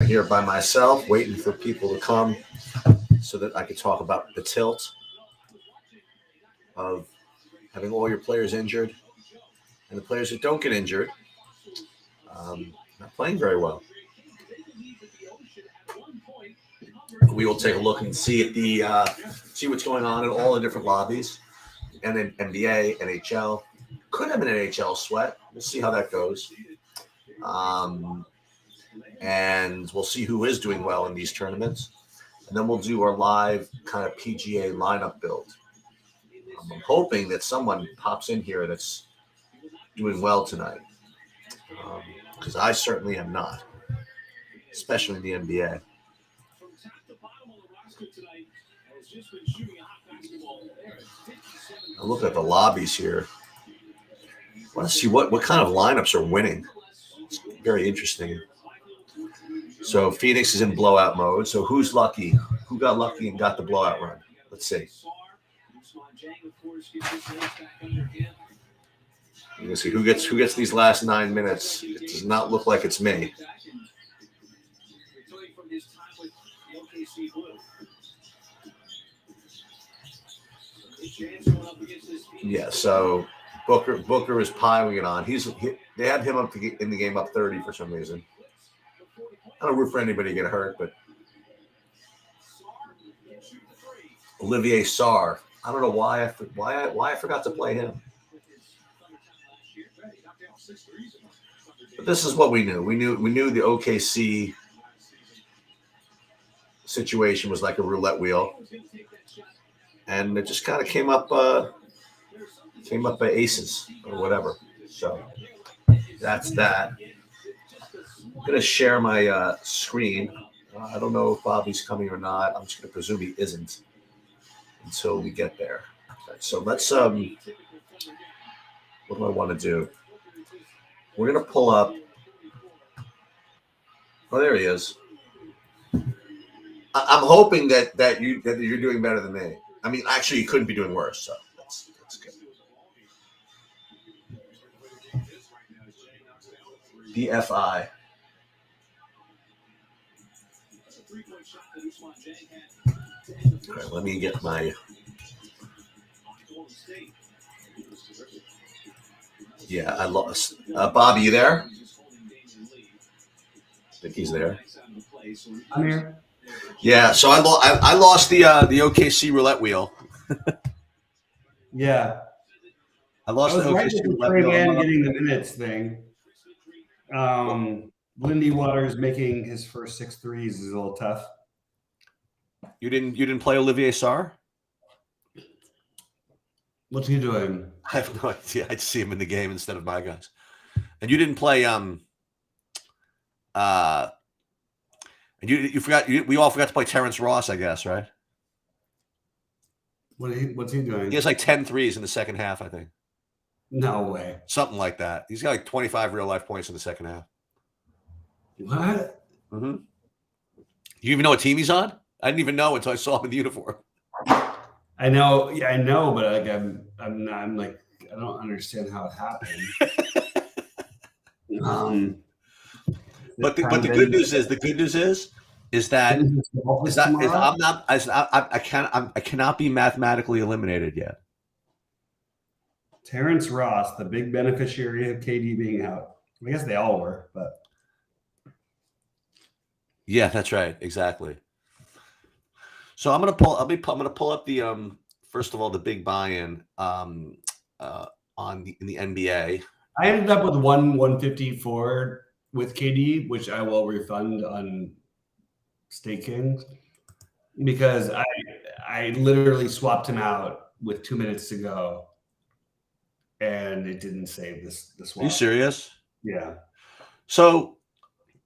here by myself, waiting for people to come so that I could talk about the tilt of having all your players injured and the players that don't get injured not playing very well. We will take a look and see at the see what's going on in all the different lobbies, and then NBA, NHL, could have an NHL sweat. We'll see how that goes, and we'll see who is doing well in these tournaments, and then we'll do our live kind of PGA lineup build. I'm hoping that someone pops in here that's doing well tonight, because I certainly am not, especially in the NBA. I look at the lobbies here. I want to see what kind of lineups are winning. It's very interesting. So Phoenix is in blowout mode. So who's lucky? Who got lucky and got the blowout run? Let's see. You can see who gets these last 9 minutes. It does not look like it's me. Yeah, so Booker is piling it on. They had him up in the game up 30 for some reason. I don't root for anybody to get hurt, but Olivier Sarr. I don't know why I forgot to play him. But this is what we knew. We knew the OKC situation was like a roulette wheel, and it just kind of came up by aces or whatever. So that's that. I'm gonna share my screen. I don't know if Bobby's coming or not. I'm just gonna presume he isn't until we get there. Okay, so let's what do I want to do? We're gonna pull up. Oh, there he is. I'm hoping that you're doing better than me. I mean, actually, you couldn't be doing worse. So that's good. BFI. Okay, let me get my. Yeah, I lost. Bobby, you there? I think he's there. I'm here. Yeah, so I lost the OKC roulette wheel. Yeah, I lost the OKC roulette wheel. Man getting the minutes thing. Lindy Waters making his first 6 threes is a little tough. You didn't play Olivier Sarr? What's he doing? I have no idea. I'd see him in the game instead of my guys. And you didn't play and you forgot. We all forgot to play Terrence Ross, I guess, right? What's he doing? He has like 10 threes in the second half, I think. No way. Something like that. He's got like 25 real life points in the second half. What? Mm-hmm. You even know what team he's on? I didn't even know until I saw him in the uniform. I know. Yeah, I know, but like I'm like I don't understand how it happened. But the good news is that I cannot be mathematically eliminated yet. Terrence Ross, the big beneficiary of KD being out. I guess they all were, but yeah, that's right, exactly. So I'm gonna pull up the first of all the big buy-in in the NBA. I ended up with 154 with KD, which I will refund on staking because I literally swapped him out with 2 minutes to go, and it didn't save this swap. Are you serious? Yeah. So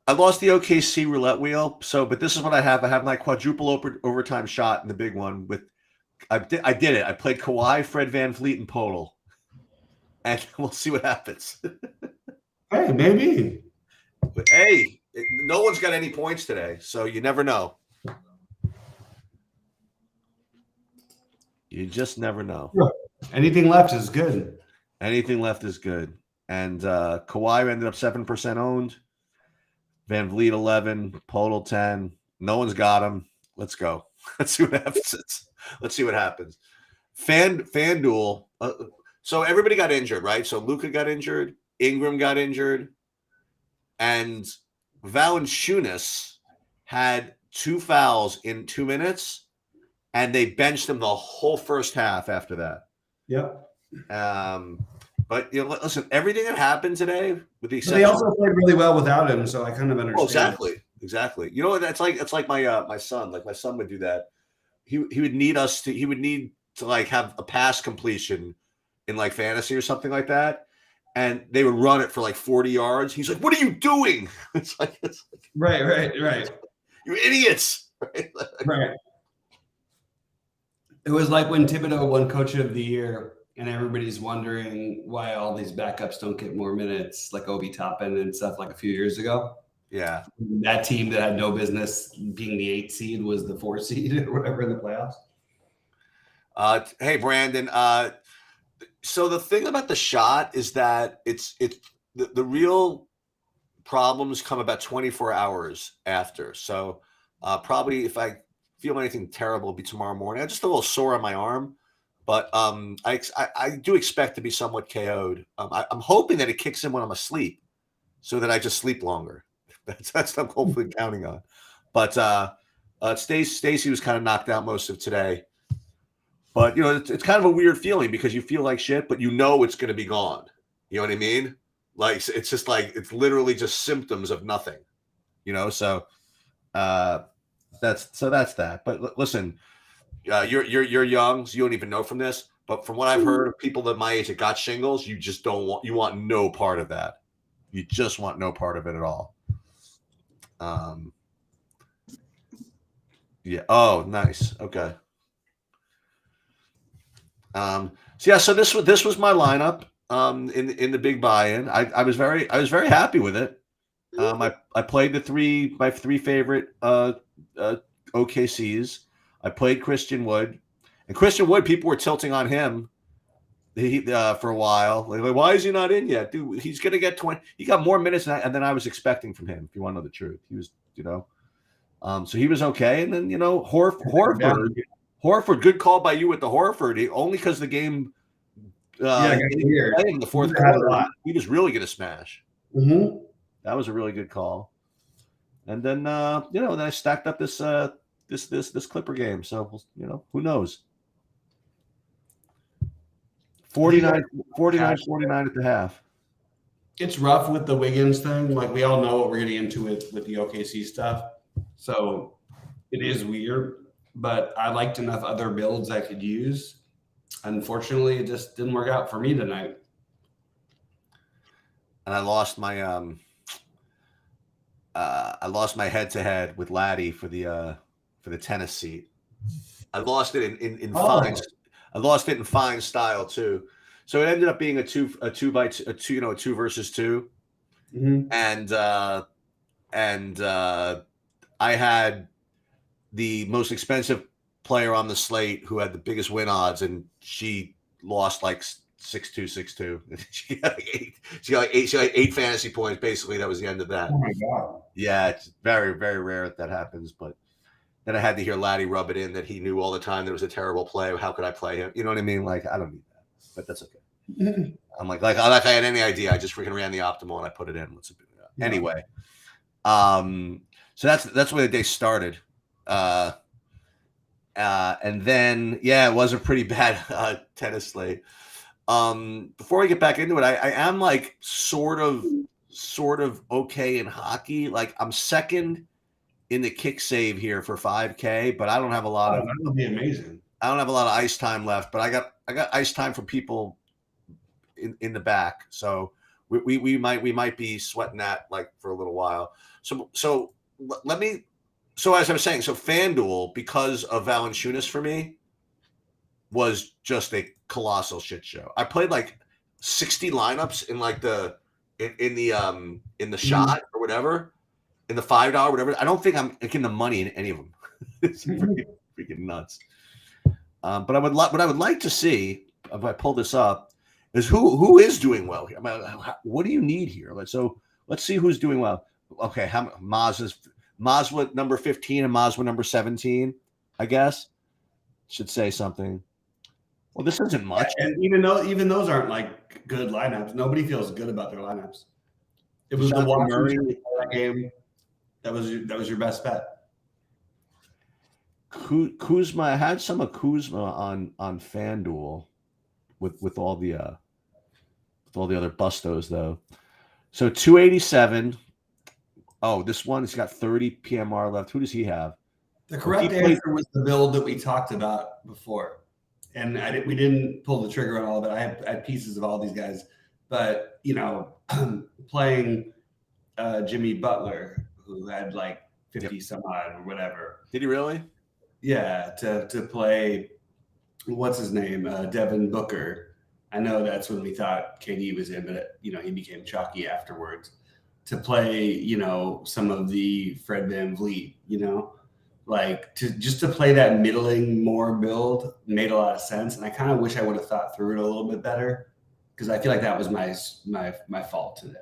I lost the OKC roulette wheel. But this is what I have. I have my quadruple overtime shot in the big one. I did it. I played Kawhi, Fred VanVleet, and Podol, and we'll see what happens. Hey, maybe. But hey, no one's got any points today, so you never know. You just never know. Anything left is good. Anything left is good. And Kawhi ended up 7% owned. Van Vliet 11, Podol 10. No one's got him. Let's go. Let's see what happens. Let's see what happens. FanDuel. So everybody got injured, right? So Luka got injured, Ingram got injured, and Valanciunas had 2 fouls in 2 minutes, and they benched him the whole first half after that. Yep. But listen, everything that happened today, with the exception, they also played really well without him, so I kind of understand. Oh, exactly. You know, that's like my son. Like my son would do that. He would need to like have a pass completion in like fantasy or something like that, and they would run it for like 40 yards. He's like, "What are you doing?" It's like right. You idiots! Right. It was like when Thibodeau won Coach of the Year, and everybody's wondering why all these backups don't get more minutes, like Obi Toppin and stuff, like a few years ago. Yeah, that team that had no business being the 8th seed was the 4th seed or whatever in the playoffs. Hey, Brandon. So the thing about the shot is that it's the real problems come about 24 hours after. So probably if I feel anything terrible, it'll be tomorrow morning. I'm just a little sore on my arm, but I do expect to be somewhat KO'd. I'm hoping that it kicks in when I'm asleep, so that I just sleep longer. That's what I'm hopefully counting on. But Stacey was kind of knocked out most of today. But it's kind of a weird feeling because you feel like shit, but it's going to be gone. You know what I mean? Like it's just like it's literally just symptoms of nothing. So that's that. But listen, you're young, so you don't even know from this. But from what I've heard of people that my age that got shingles, you want no part of that. You just want no part of it at all. Yeah. Oh, nice. Okay. So this was my lineup in the big buy-in. I was very happy with it. I played my three favorite OKCs. I played Christian Wood, and Christian Wood, people were tilting on him for a while. Like, why is he not in yet? Dude, he's gonna get 20. He got more minutes than I was expecting from him. If you want to know the truth, he was, so he was okay. And then Horford, good call by you with the Horford. Only because the game, in the fourth quarter, he was really gonna smash. Mm-hmm. That was a really good call. And then then I stacked up this Clipper game. So who knows? 49 at the half. It's rough with the Wiggins thing. Like we all know what we're getting into with the OKC stuff. So it is weird, but I liked enough other builds I could use. Unfortunately, it just didn't work out for me tonight. And I lost my head-to-head with Laddie for the tennis seat. I lost it in fine. I lost it in fine style too. So it ended up being a two versus two, mm-hmm. and I had the most expensive player on the slate who had the biggest win odds, and she lost like 6-2, 6-2. She got like eight fantasy points. Basically, that was the end of that. Oh my God! Yeah, it's very, very rare that happens, but. Then I had to hear Laddie rub it in that he knew all the time there was a terrible play. How could I play him? You know what I mean? Like, I don't need that, but that's okay. I'm like I had any idea. I just freaking ran the optimal and I put it in. Yeah. Anyway, so that's where the day started. And then, it was a pretty bad tennis slate. Before I get back into it, I am like sort of okay in hockey. Like I'm second in the kick save here for 5K, but I don't have a lot of. That would be amazing. I don't have a lot of ice time left, but I got ice time from people in the back, so we might be sweating that like for a little while. So let me. So as I was saying, so FanDuel, because of Valanciunas for me, was just a colossal shit show. I played like 60 lineups in like in the shot or whatever. In the $5, whatever. I don't think I'm getting the money in any of them. It's freaking nuts. But what I would like to see, if I pull this up, is who is doing well here. I mean, what do you need here? So let's see who's doing well. Okay, how Mazwa number 15 and Mazwa number 17, I guess. Should say something. Well, this isn't much. And even those aren't like good lineups. Nobody feels good about their lineups. It was the DeJounte Murray. Washington game. That was your best bet. Kuzma, I had some of Kuzma on FanDuel with all the other bustos though. So 287. Oh, this one he's got 30 PMR left. Who does he have? The correct answer was the build that we talked about before, and we didn't pull the trigger on all of it. I had pieces of all these guys, but playing Jimmy Butler, who had like 50 some odd or whatever. Did he really? Yeah, to play, what's his name, Devin Booker. I know that's when we thought KD was in, but he became chalky afterwards. To play, some of the Fred VanVleet, to play that middling more build made a lot of sense, and I kind of wish I would have thought through it a little bit better because I feel like that was my fault today.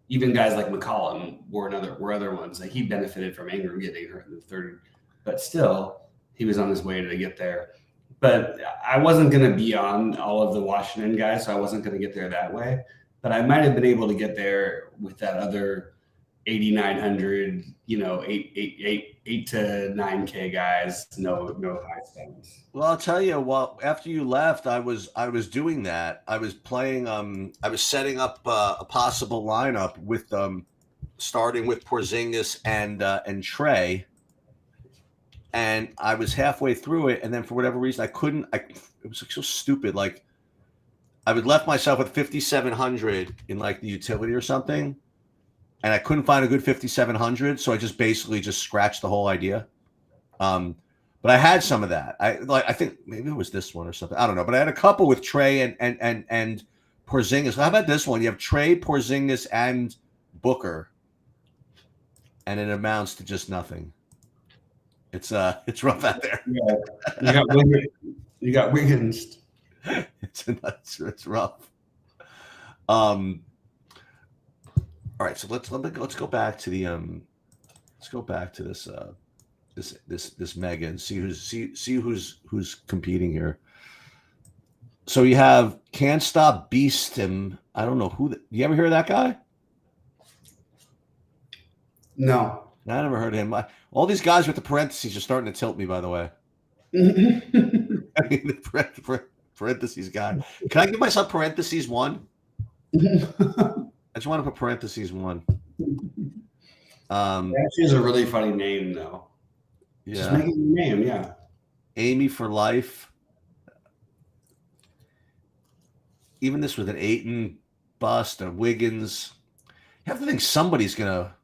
Even guys like McCollum were other ones. Like he benefited from Ingram getting hurt in the third, but still he was on his way to get there. But I wasn't going to be on all of the Washington guys, so I wasn't going to get there that way. But I might have been able to get there with that other 8,900, 8 to 9K guys, no high spends. Well, I'll tell you what. After you left, I was doing that. I was playing. I was setting up a possible lineup with starting with Porzingis and Trae, and I was halfway through it, and then for whatever reason, I couldn't. It was like so stupid. Like I would left myself with 5,700 in like the utility or something, and I couldn't find a good 5,700, so I just basically scratched the whole idea. But I had some of that. I think maybe it was this one or something. I don't know. But I had a couple with Trae and Porzingis. How about this one? You have Trae, Porzingis, and Booker, and it amounts to just nothing. It's rough out there. Yeah. You got Wiggins. It's rough. All right, so let's go back to the this mega and see who's competing here. So you have Can't Stop Beast him. I don't know who. You ever hear of that guy? No, I never heard of him. All these guys with the parentheses are starting to tilt me. By the way, I mean the parentheses guy. Can I give myself parentheses 1? I just want to put parentheses 1. Actually, is a really funny name, though. Yeah. Just making a name, yeah. Amy for life. Even this with an Ayton bust, a Wiggins. You have to think somebody's got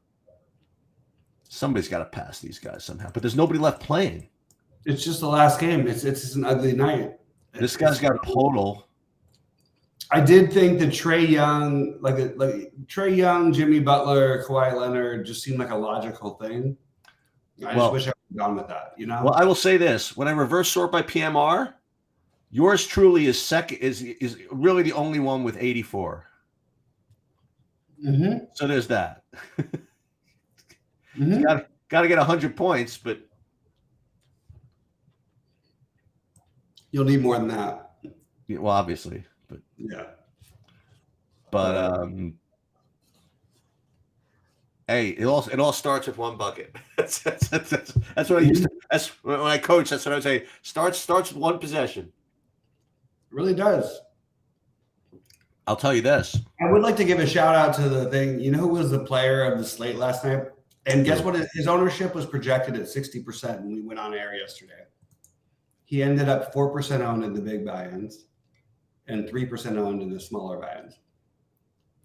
to pass these guys somehow. But there's nobody left playing. It's just the last game. It's an ugly night. This guy's got a total. I did think that Trae Young, like Trae Young, Jimmy Butler, Kawhi Leonard just seemed like a logical thing. I just wish I would have gone with that, Well, I will say this: when I reverse sort by PMR, yours truly is second. Is really the only one with 84. Mm-hmm. So there's that. Mm-hmm. Got to get 100 points, but you'll need more than that. Well, obviously. But yeah, hey, it all starts with one bucket. That's what I used to. That's when I coach. That's what I would say. Starts with one possession. It really does. I'll tell you this. I would like to give a shout out to the thing. You know who was the player of the slate last night? And guess what? His ownership was projected at 60% when we went on air yesterday. He ended up 4% owned in the big buy-ins and 3% owned in the smaller buy-ins.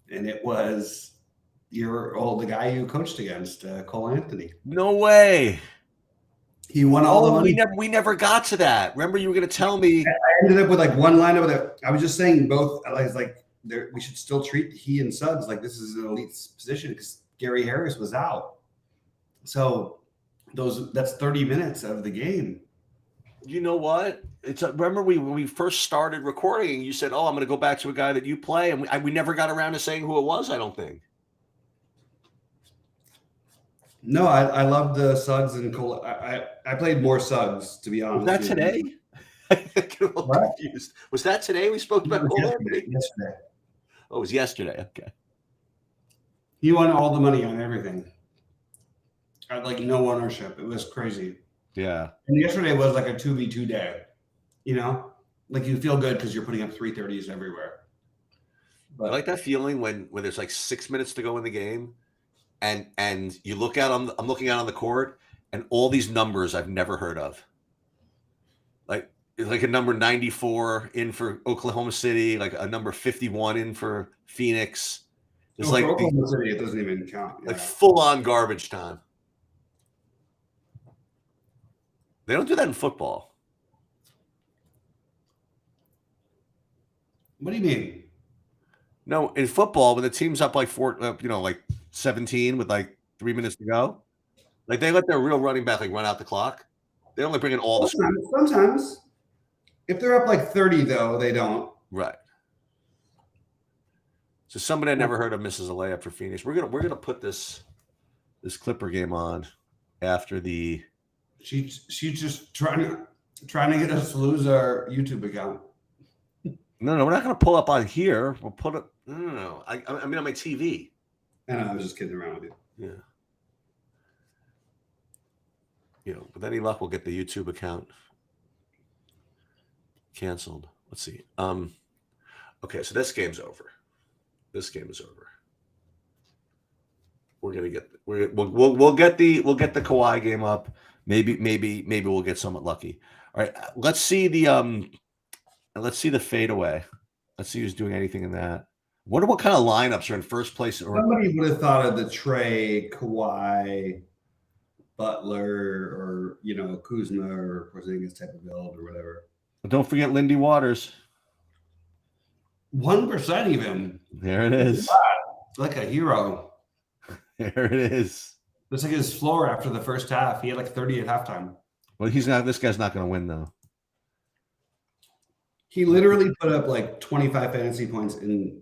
And it was the guy you coached against, Cole Anthony. No way. He won all the money. We never got to that. Remember, you were going to tell me. I ended up with like one lineup with I was just saying both. I was like, we should still treat he and Suggs like this is an elite position because Gary Harris was out. So that's 30 minutes of the game. You know what? Remember when we first started recording, you said, "Oh, I'm going to go back to a guy that you play," and we never got around to saying who it was. I don't think. No, I love the Suggs and Cole. I played more Suggs, to be Was honest. that today? I get a little What? confused. Was that today we spoke about Cole Anthony? Yesterday. Oh, it was yesterday. Okay. He won all the money on everything. I had like no ownership. It was crazy. Yeah. And yesterday was like a 2v2 day. You know, like you feel good because you're putting up 330s everywhere. I like that feeling when there's like 6 minutes to go in the game, and you look out on I'm looking out on the court, and all these numbers I've never heard of. Like a number 94 in for Oklahoma City, like a number 51 in for Phoenix. It's for like Oklahoma City, it doesn't even count. like full on garbage time. They don't do that in football. What do you mean? No, in football, when the team's up like like 17 with like 3 minutes to go, like they let their real running back like run out the clock. They only bring in all the sometimes. If they're up like 30, though, they don't. Right. So somebody I never heard of misses a layup for Phoenix. We're gonna put this Clipper game on after the. She's just trying to get us to lose our YouTube account. No, we're not gonna pull up on here. We'll put it. No. I mean on my TV. I was just kidding around with you. Yeah. With any luck, we'll get the YouTube account canceled. Let's see. Okay, so this game's over. This game is over. We're gonna get we'll get the Kawhi game up. Maybe we'll get somewhat lucky. All right, let's see the fadeaway. Let's see who's doing anything in that. Wonder what kind of lineups are in first place. Somebody would have thought of the Trey, Kawhi, Butler, or Kuzma or Porzingis type of build or whatever. But don't forget Lindy Waters. 1% even. There it is. Like a hero. There it is. Looks like his floor after the first half. He had like 30 at halftime. Well, this guy's not going to win though. He literally put up like 25 fantasy points in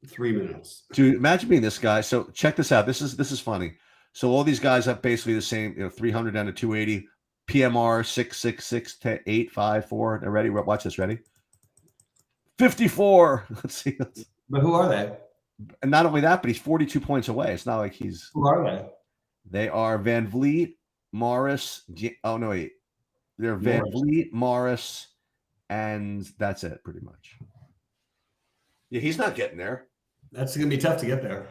3 minutes. Dude, imagine being this guy. So check this out. This is funny. So all these guys have basically the same, 300 down to 280. PMR 666 to 854. They're ready. Watch this. Ready? 54. Let's see. But who are they? And not only that, but he's 42 points away. It's not like he's. Who are they? They are Van Vliet, Morris. Oh no, wait. They're Van Vliet, Morris, and that's it, pretty much. Yeah, he's not getting there. That's going to be tough to get there.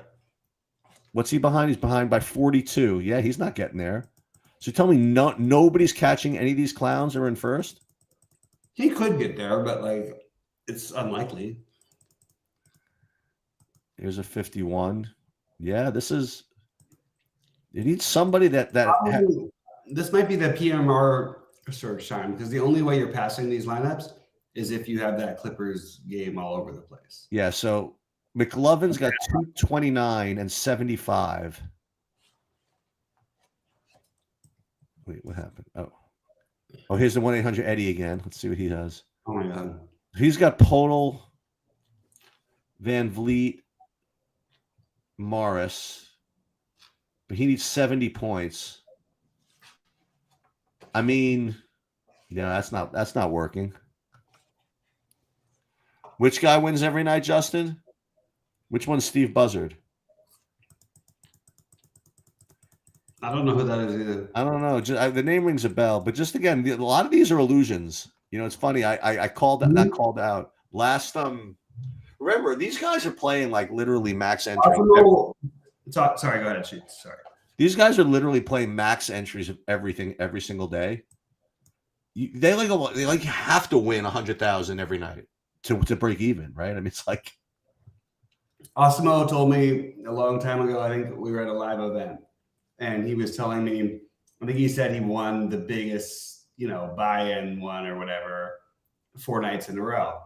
What's he behind? He's behind by 42. Yeah, he's not getting there. So tell me, nobody's catching any of these clowns that are in first? He could get there, but it's unlikely. Here's a 51. Yeah, you need somebody that this might be the PMR search time because the only way you're passing these lineups is if you have that Clippers game all over the place. Yeah, so McLovin's got 229 and 75. Wait, what happened? Oh, here's the 1-800 Eddie again. Let's see what he has. Oh my God. He's got Podol, Van Vliet, Morris, but he needs 70 points. I mean, yeah, that's not working. Which guy wins every night, Justin? Which one's Steve Buzzard? I don't know who that is either. I don't know. The name rings a bell, but just again, a lot of these are illusions. It's funny. I called that. Not called out last. Remember, these guys are playing like literally max entry. Sorry, go ahead, shoot. Sorry. These guys are literally playing max entries of everything every single day. They have to win 100,000 every night to break even, right? I mean, it's like. Osmo told me a long time ago. I think we were at a live event, and he was telling me. I think he said he won the biggest, buy-in one or whatever, 4 nights in a row.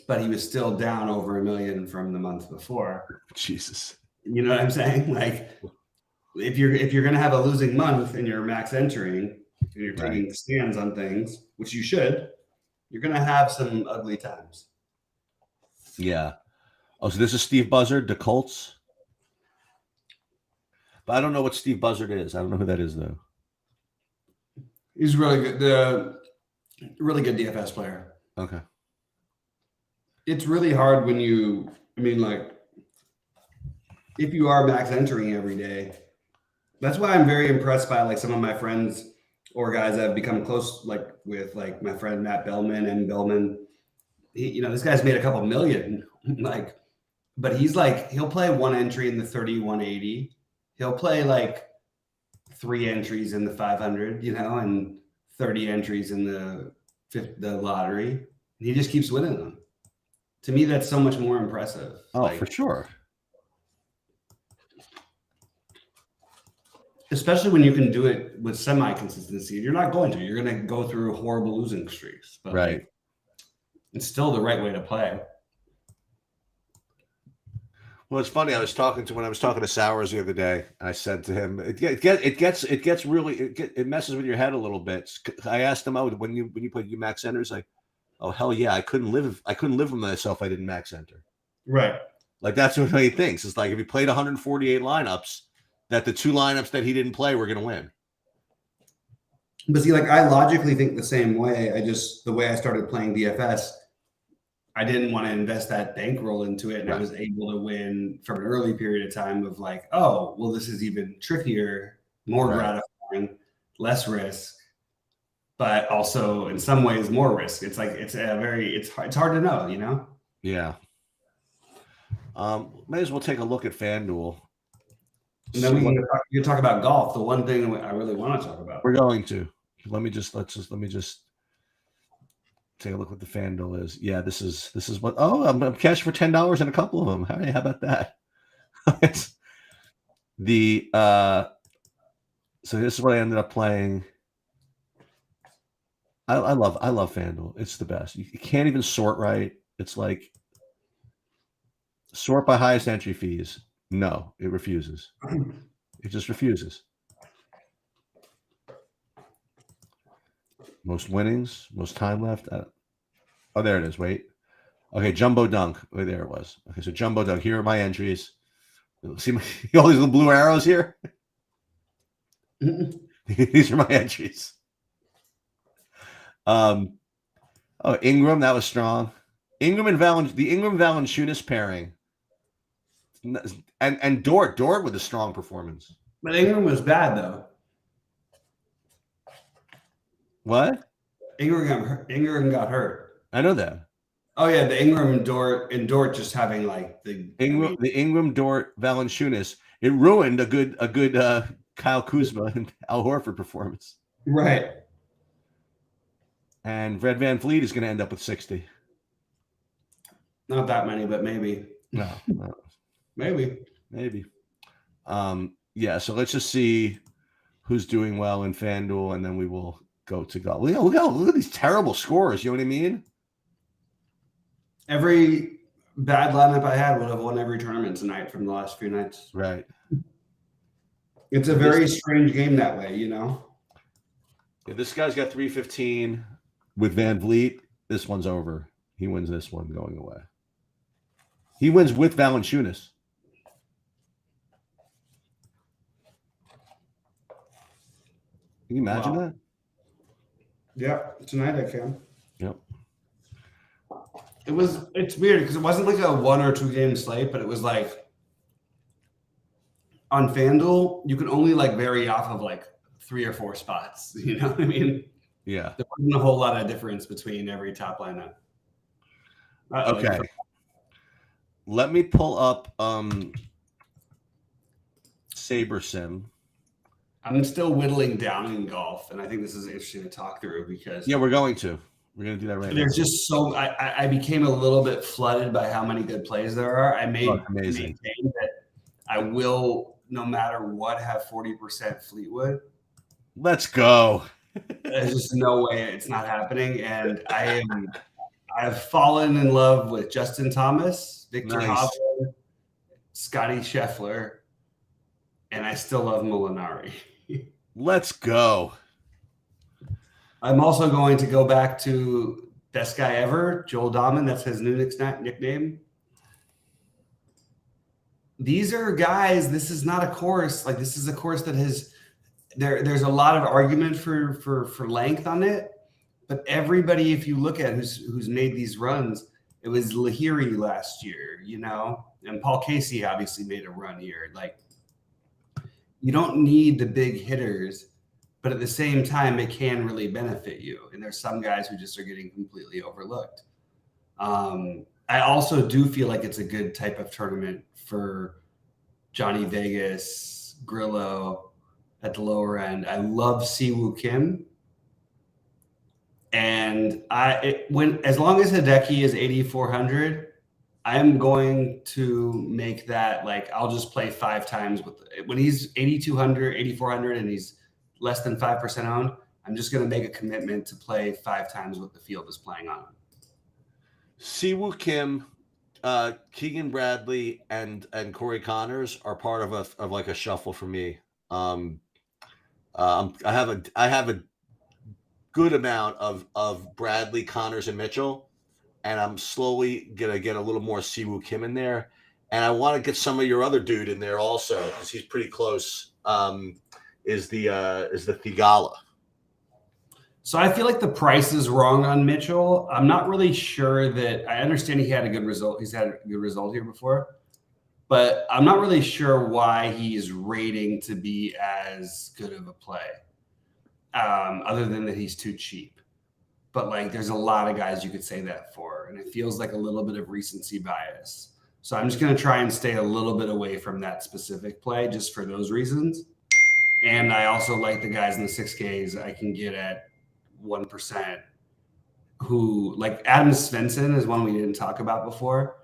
But he was still down over $1 million from the month before. Jesus. You know what I'm saying? Like, if you're gonna have a losing month and you're max entering and you're taking stands on things, which you should, you're gonna have some ugly times. Yeah. Oh, so this is Steve Buzzard, the Colts. But I don't know what Steve Buzzard is. I don't know who that is though. He's really good. Really good DFS player. Okay. It's really hard when if you are max entering every day. That's why I'm very impressed by like some of my friends or guys that have become close, like with like my friend Matt Bellman and Bellman. This guy's made a couple million, but he's like, he'll play one entry in the 3180. He'll play like 3 entries in the 500, and 30 entries in the lottery. And he just keeps winning them. To me, that's so much more impressive. Oh, for sure. Especially when you can do it with semi-consistency. You're not going to. You're going to go through horrible losing streaks. But right. It's still the right way to play. Well, it's funny. When I was talking to Sowers the other day, I said to him, it messes with your head a little bit. I asked him, when you play you max centers, like, oh hell yeah, I couldn't live with myself if I didn't max enter. Right. Like that's what he thinks. It's like if he played 148 lineups, that the 2 lineups that he didn't play were going to win. But see, like I logically think the same way. The way I started playing DFS, I didn't want to invest that bankroll into it. And right. I was able to win from an early period of time of like, oh, well, this is even trickier, more gratifying, less risk, but also in some ways more risk. It's like, it's hard to know, Yeah. May as well take a look at FanDuel. And then we can talk about golf. The one thing I really want to talk about. We're going to. Let me just take a look what the FanDuel is. Yeah, this is what. Oh, I'm cashing for $10 in a couple of them. How about that? It's the so this is what I ended up playing. I love FanDuel. It's the best. You can't even sort right. It's like sort by highest entry fees. No, it refuses. It just refuses. Most winnings, most time left. Oh, there it is. Wait. Okay, Jumbo Dunk. Oh, there it was. Okay, so Jumbo Dunk. Here are my entries. See all these little blue arrows here? These are my entries. Oh, Ingram, that was strong. Ingram and Valanciunas pairing. And Dort with a strong performance. But Ingram was bad though. What? Ingram got hurt. I know that. Oh yeah, the Ingram and Dort just having like the Ingram Dort Valanciunas. It ruined a good Kyle Kuzma and Al Horford performance. Right. And Fred VanVleet is going to end up with 60. Not that many, but maybe. No. Maybe. Yeah, so let's just see who's doing well in FanDuel, and then we will go to golf. Look at these terrible scores. You know what I mean? Every bad lineup I had would have won every tournament tonight from the last few nights. Right. It's a very strange game that way, Yeah, this guy's got 315 with VanVleet. This one's over. He wins this one going away. He wins with Valanciunas. Can you imagine that? Yeah, tonight I can. Yep. It's weird because it wasn't like a 1 or 2 game slate, but it was like on FanDuel, you can only like vary off of like 3 or 4 spots. You know what I mean? Yeah. There wasn't a whole lot of difference between every top lineup. Okay. Let me pull up SaberSim. I'm still whittling down in golf, and I think this is interesting to talk through because we're going to do that right now. There's just so I became a little bit flooded by how many good plays there are. I maintain that I will, no matter what, have 40% Fleetwood. Let's go. There's just no way it's not happening, and I've fallen in love with Justin Thomas, Victor Hovland, Scotty Scheffler, and I still love Molinari. Let's go. I'm also going to go back to best guy ever, Joel Dahman. That's his new nickname. these are guys. This is not a course. Like this is a course that has there's a lot of argument for length on it, but everybody, if you look at who's made these runs, it was Lahiri last year, and Paul Casey obviously made a run here. Like you don't need the big hitters, but at the same time, it can really benefit you. And there's some guys who just are getting completely overlooked. I also do feel like it's a good type of tournament for Johnny Vegas, Grillo at the lower end. I love Siwoo Kim. And as long as Hideki is 8,400, I'm going to make that like I'll just play 5 times when he's 8,200, 8,400, and he's less than 5% owned. I'm just going to make a commitment to play 5 times what the field is playing on. Siwoo Kim, Keegan Bradley, and Corey Connors are part of like a shuffle for me. I have a good amount of Bradley, Connors, and Mitchell, and I'm slowly gonna get a little more Siwoo Kim in there, and I want to get some of your other dude in there also because he's pretty close. Is the Thigala. So I feel like the price is wrong on Mitchell. I'm not really sure that I understand he had a good result. He's had a good result here before, but I'm not really sure why he's rating to be as good of a play, other than that he's too cheap. But like, there's a lot of guys you could say that for, and it feels like a little bit of recency bias. So I'm just going to try and stay a little bit away from that specific play just for those reasons. And I also like the guys in the 6Ks I can get at 1%, who like Adam Svensson is one we didn't talk about before.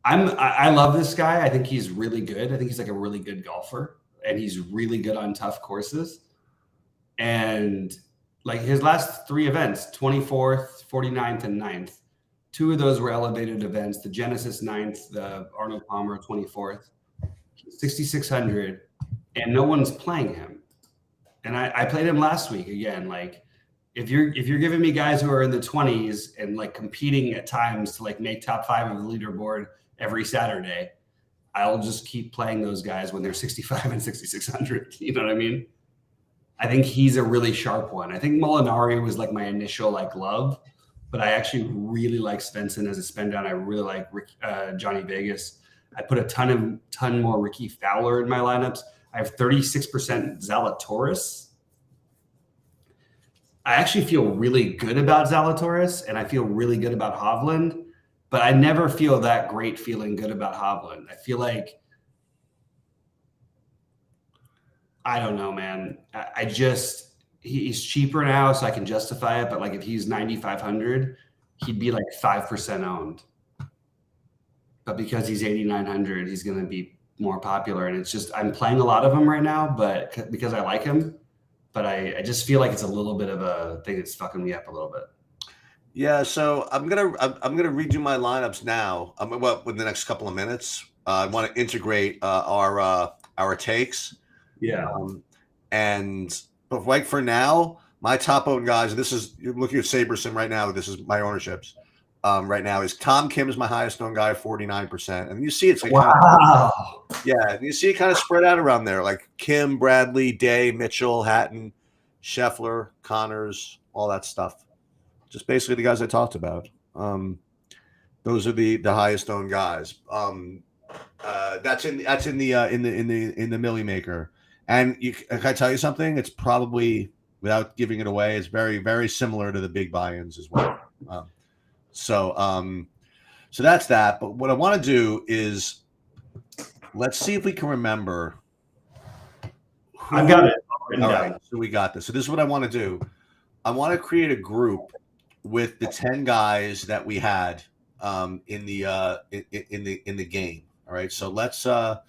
I love this guy. I think he's really good. I think he's like a really good golfer, and he's really good on tough courses. And like his last 3 events, 24th, 49th, and 9th, 2 of those were elevated events. The Genesis 9th, the Arnold Palmer 24th, 6,600, and no one's playing him. And I played him last week again. Like if you're giving me guys who are in the 20s and like competing at times to like make top 5 of the leaderboard every Saturday, I'll just keep playing those guys when they're 65 and 6,600. You know what I mean? I think he's a really sharp one. I think Molinari was like my initial like love, but I actually really like Svensson as a spend down. I really like Johnny Vegas. I put a ton more Ricky Fowler in my lineups. I have 36% Zalatoris. I actually feel really good about Zalatoris, and I feel really good about Hovland, but I never feel that great feeling good about Hovland. I feel like, I don't know, man. He's cheaper now, so I can justify it, but like if he's 9,500, he'd be like 5% owned. But because he's 8,900, he's going to be more popular, and it's just I'm playing a lot of him right now, but because I like him, but I just feel like it's a little bit of a thing that's fucking me up a little bit. Yeah, so I'm gonna redo my lineups now. Within the next couple of minutes. I want to integrate our takes. Yeah, but right for now, my top owned guys. This is you're looking at SaberSim right now. This is my ownerships. Right now is Tom Kim is my highest known guy, 49%. And you see it's like wow. Yeah, you see it kind of spread out around there, like Kim, Bradley, Day, Mitchell, Hatton, Scheffler, Connors, all that stuff. Just basically the guys I talked about. Those are the highest owned guys. That's in the Millie Maker. And can I tell you something? It's probably, without giving it away, it's very, very similar to the big buy-ins as well. So that's that. But what I want to do is let's see if we can remember. I've got it. All right, so we got this. So this is what I want to do. I want to create a group with the 10 guys that we had in the game. All right, so let's add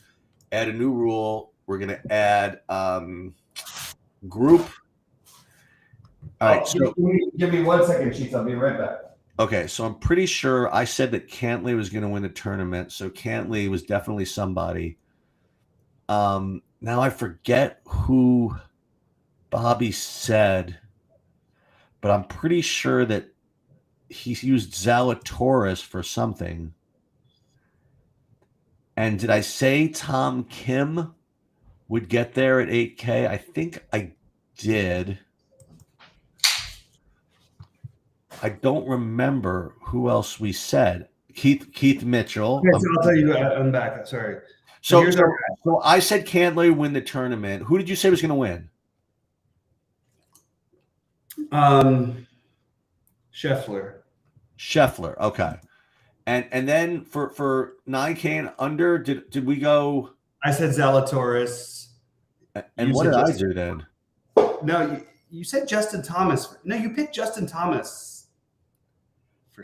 a new rule. We're going to add group. All right, so give me 1 second, Cheats. I'll be right back. Okay, so I'm pretty sure I said that Cantley was going to win the tournament. So Cantley was definitely somebody. Now I forget who Bobby said, but I'm pretty sure that he used Zalatoris for something. And did I say Tom Kim would get there at 8K? I think I did. I don't remember who else we said. Keith Mitchell. Okay, so I'll tell you, I'm back. Sorry. So here's our so I said Cantlay would win the tournament. Who did you say was going to win? Scheffler. Scheffler. Okay. And then for 9K and under, did we go? I said Zalatoris. And You what said did I Justin. do then? No, you said Justin Thomas. No, you picked Justin Thomas.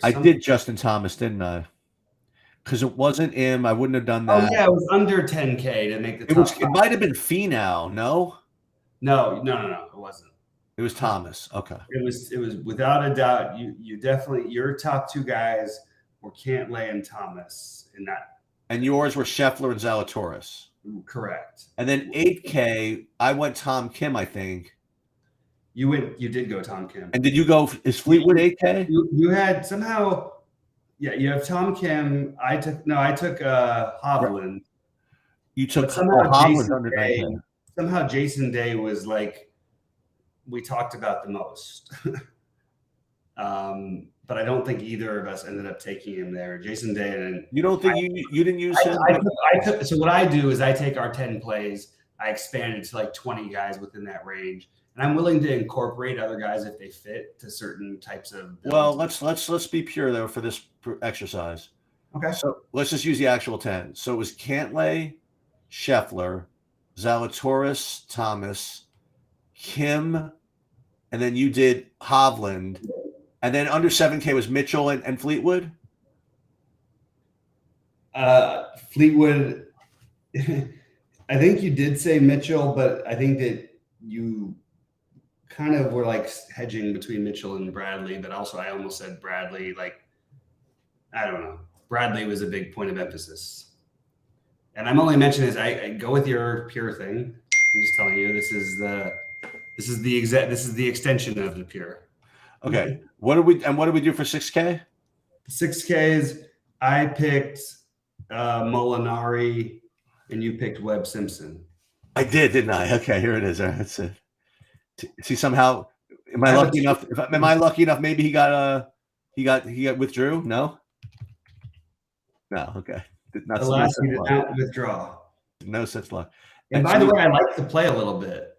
I did Justin Thomas, didn't I? Because it wasn't him. I wouldn't have done that. Oh yeah, it was under 10K to make the top. It might have been Finau, no? No, it wasn't. It was Thomas. Okay. It was without a doubt. You definitely, your top two guys were Cantlay and Thomas in that. And yours were Scheffler and Zalatoris. Correct. And then 8K, I went Tom Kim, I think. You did go Tom Kim. And did you go, is Fleetwood 8K? You had somehow, yeah, you have Tom Kim. I took Hovland. You took somehow Hovland under 9K. Somehow Jason Day was like, we talked about the most. But I don't think either of us ended up taking him there. Jason Day and you don't think you didn't use him? So what I do is I take our 10 plays, I expand it to like 20 guys within that range. And I'm willing to incorporate other guys if they fit to certain types of builds. Well, let's be pure though for this exercise. Okay. So let's just use the actual 10. So it was Cantlay, Scheffler, Zalatoris, Thomas, Kim, and then you did Hovland. And then under 7K was Mitchell and Fleetwood? Fleetwood, I think you did say Mitchell, but I think that you kind of were like hedging between Mitchell and Bradley, but also I almost said Bradley. Like, I don't know. Bradley was a big point of emphasis. And I'm only mentioning this. I go with your pure thing. I'm just telling you, this is the extension of the pure. Okay. What did we do for 6K? 6Ks, I picked Molinari and you picked Webb Simpson. I did, didn't I? Okay, here it is. That's it. See, somehow, am I lucky enough? Maybe he got withdrew. No. Okay. Alas, he did not withdraw. No such luck. And by the way, I like to play a little bit.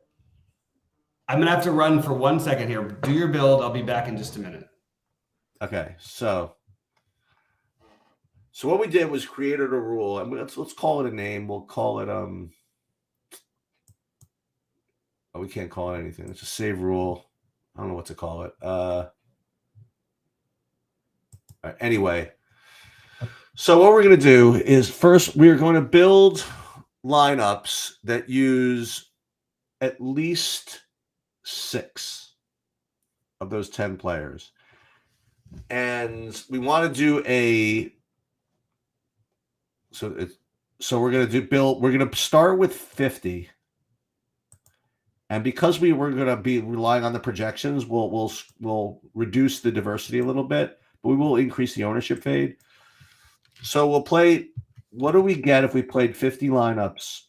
I'm gonna have to run for 1 second here. Do your build. I'll be back in just a minute. Okay, so what we did was created a rule, and let's call it a name. We'll call it we can't call it anything. It's a save rule. I don't know what to call it. Anyway, so what we're going to do is first we're going to build lineups that use at least 6 of those 10 players. And we want to do we're going to start with 50. And because we were going to be relying on the projections, we'll reduce the diversity a little bit, but we will increase the ownership fade. So we'll play. What do we get if we played 50 lineups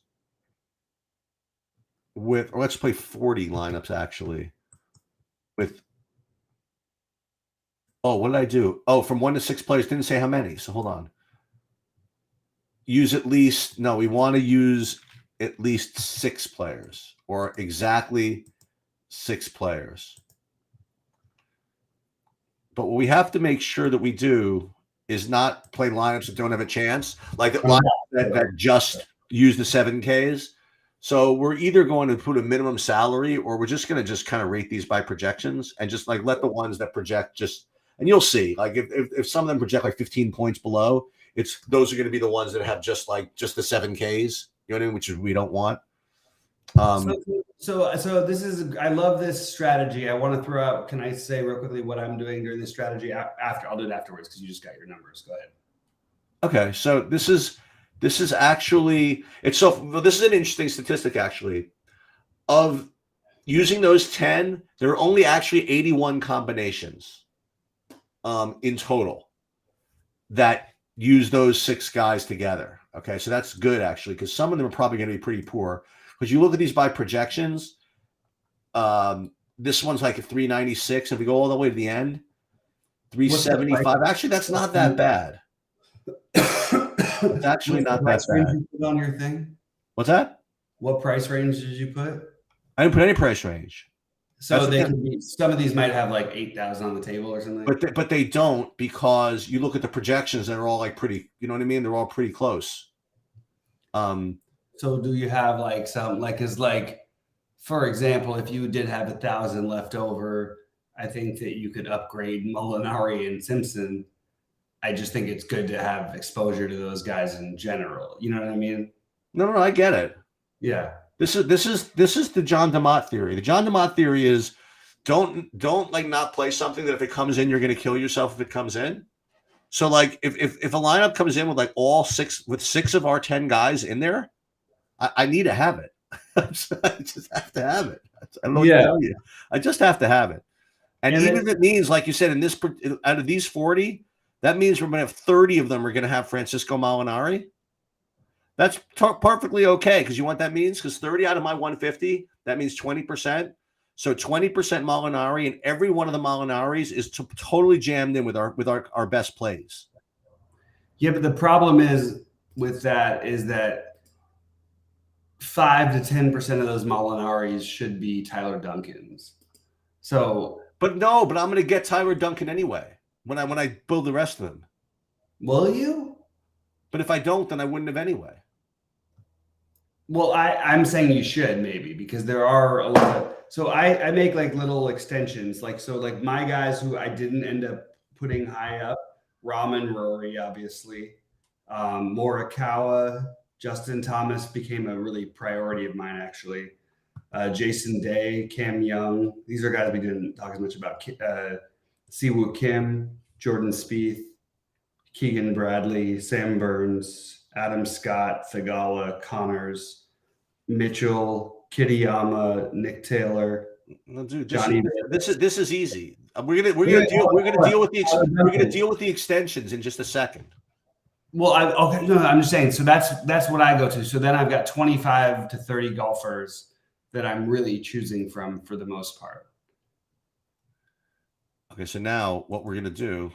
or let's play 40 lineups actually with. Oh, what did I do? Oh, from 1 to 6 players. Didn't say how many. So hold on. We want to use at least 6 players or exactly 6 players. But what we have to make sure that we do is not play lineups that don't have a chance, like lineups that just use the 7Ks. So we're either going to put a minimum salary or we're just going to just kind of rate these by projections and just like let the ones that project and you'll see, like if some of them project like 15 points below, those are going to be the ones that have just the 7Ks, you know what I mean? Which we don't want. So this is, I love this strategy. I want to throw out, can I say real quickly what I'm doing during this strategy after? I'll do it afterwards because you just got your numbers. Go ahead. Okay. So this is actually, this is an interesting statistic actually. Of using those 10, there are only actually 81 combinations in total that use those 6 guys together. Okay, so that's good actually, because some of them are probably going to be pretty poor. Because you look at these by projections, this one's like a 396. If we go all the way to the end, 375. Actually, that's not that bad. It's actually not that bad. You put on your thing? What's that? What price range did you put? I didn't put any price range. So they could be, some of these might have like 8,000 on the table or something. But they don't, because you look at the projections, they're all like pretty, you know what I mean? They're all pretty close. So do you have like some, like, is like, for example, if you did have 1,000 left over, I think that you could upgrade Molinari and Simpson. I just think it's good to have exposure to those guys in general. You know what I mean? No, I get it. Yeah. This is the John DeMott theory. The John DeMott theory is don't like not play something that if it comes in, you're going to kill yourself if it comes in. So like if a lineup comes in with like six of our 10 guys in there, I need to have it. I just have to have it. I don't know what to tell you. I just have to have it. And even if it means, like you said, out of these 40, that means we're going to have 30 of them are going to have Francisco Molinari. That's perfectly okay, because you know what that means? Because 30 out of my 150, that means 20%. So 20% Molinari, and every one of the Molinaris is totally jammed in with our best plays. Yeah, but the problem is with that is that 5 to 10% of those Molinaris should be Tyler Duncans. So, but I'm going to get Tyler Duncan anyway when I build the rest of them. Will you? But if I don't, then I wouldn't have anyway. Well, I'm saying you should maybe, because there are a lot of, so I make like little extensions, like my guys who I didn't end up putting high up, Ramen Rory, obviously, Morikawa, Justin Thomas became a really priority of mine, actually. Jason Day, Cam Young, these are guys we didn't talk as much about. Siwoo Kim, Jordan Spieth, Keegan Bradley, Sam Burns, Adam Scott, Thigala, Connors, Mitchell, Kitayama, Nick Taylor. No, dude, Johnny. This is easy. We're gonna deal with the extensions in just a second. Well, I'm just saying. So that's what I go to. So then I've got 25 to 30 golfers that I'm really choosing from for the most part. Okay, so now what we're gonna do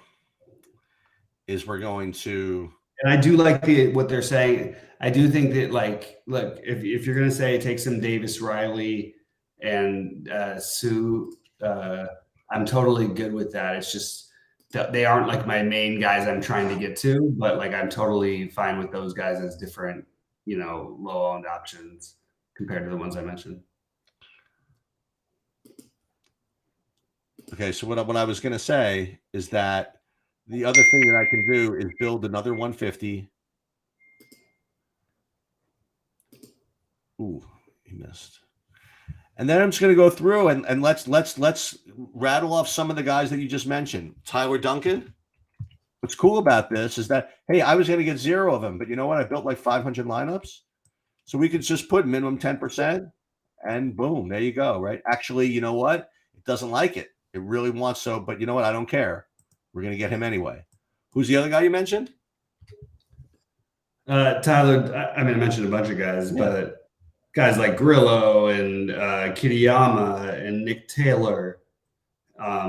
is we're going to. And I do like what they're saying. I do think that, like, look, if you're going to say take some Davis Riley and Sue, I'm totally good with that. It's just that they aren't like my main guys I'm trying to get to, but like I'm totally fine with those guys as different, low-owned options compared to the ones I mentioned. Okay, so what I was going to say is that the other thing that I can do is build another 150. Ooh, he missed. And then I'm just going to go through and let's rattle off some of the guys that you just mentioned. Tyler Duncan. What's cool about this is that, hey, I was going to get 0 of them, but you know what? I built like 500 lineups. So we could just put minimum 10% and boom, there you go, right? Actually, you know what? It doesn't like it. It really wants so, but you know what? I don't care. We're going to get him anyway. Who's the other guy you mentioned? Tyler, I mentioned a bunch of guys, but guys like Grillo and Kitayama and Nick Taylor,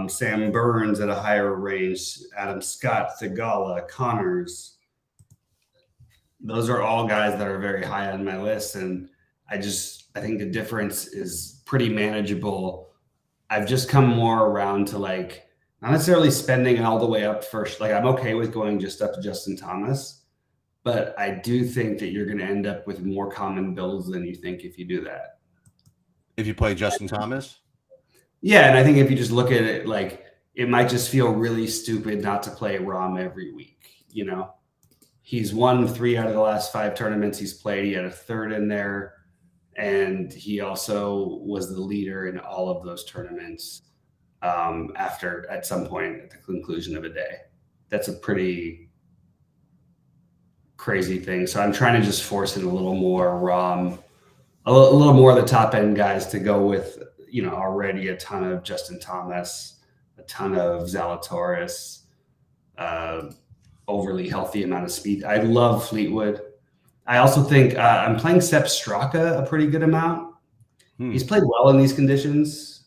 Sam Burns at a higher range, Adam Scott, Thigala, Connors. Those are all guys that are very high on my list. And I think the difference is pretty manageable. I've just come more around to like, not necessarily spending all the way up first. Like I'm okay with going just up to Justin Thomas, but I do think that you're going to end up with more common builds than you think if you do that. If you play Justin Thomas? Yeah, and I think if you just look at it, like it might just feel really stupid not to play Rahm every week. He's won 3 out of the last 5 tournaments he's played. He had a 3rd in there, and he also was the leader in all of those tournaments. At some point at the conclusion of a day. That's a pretty crazy thing. So I'm trying to just force in a little more Rahm, a little more of the top end guys to go with, already a ton of Justin Thomas, a ton of Zalatoris, overly healthy amount of speed. I love Fleetwood. I also think I'm playing Sepp Straka a pretty good amount. He's played well in these conditions.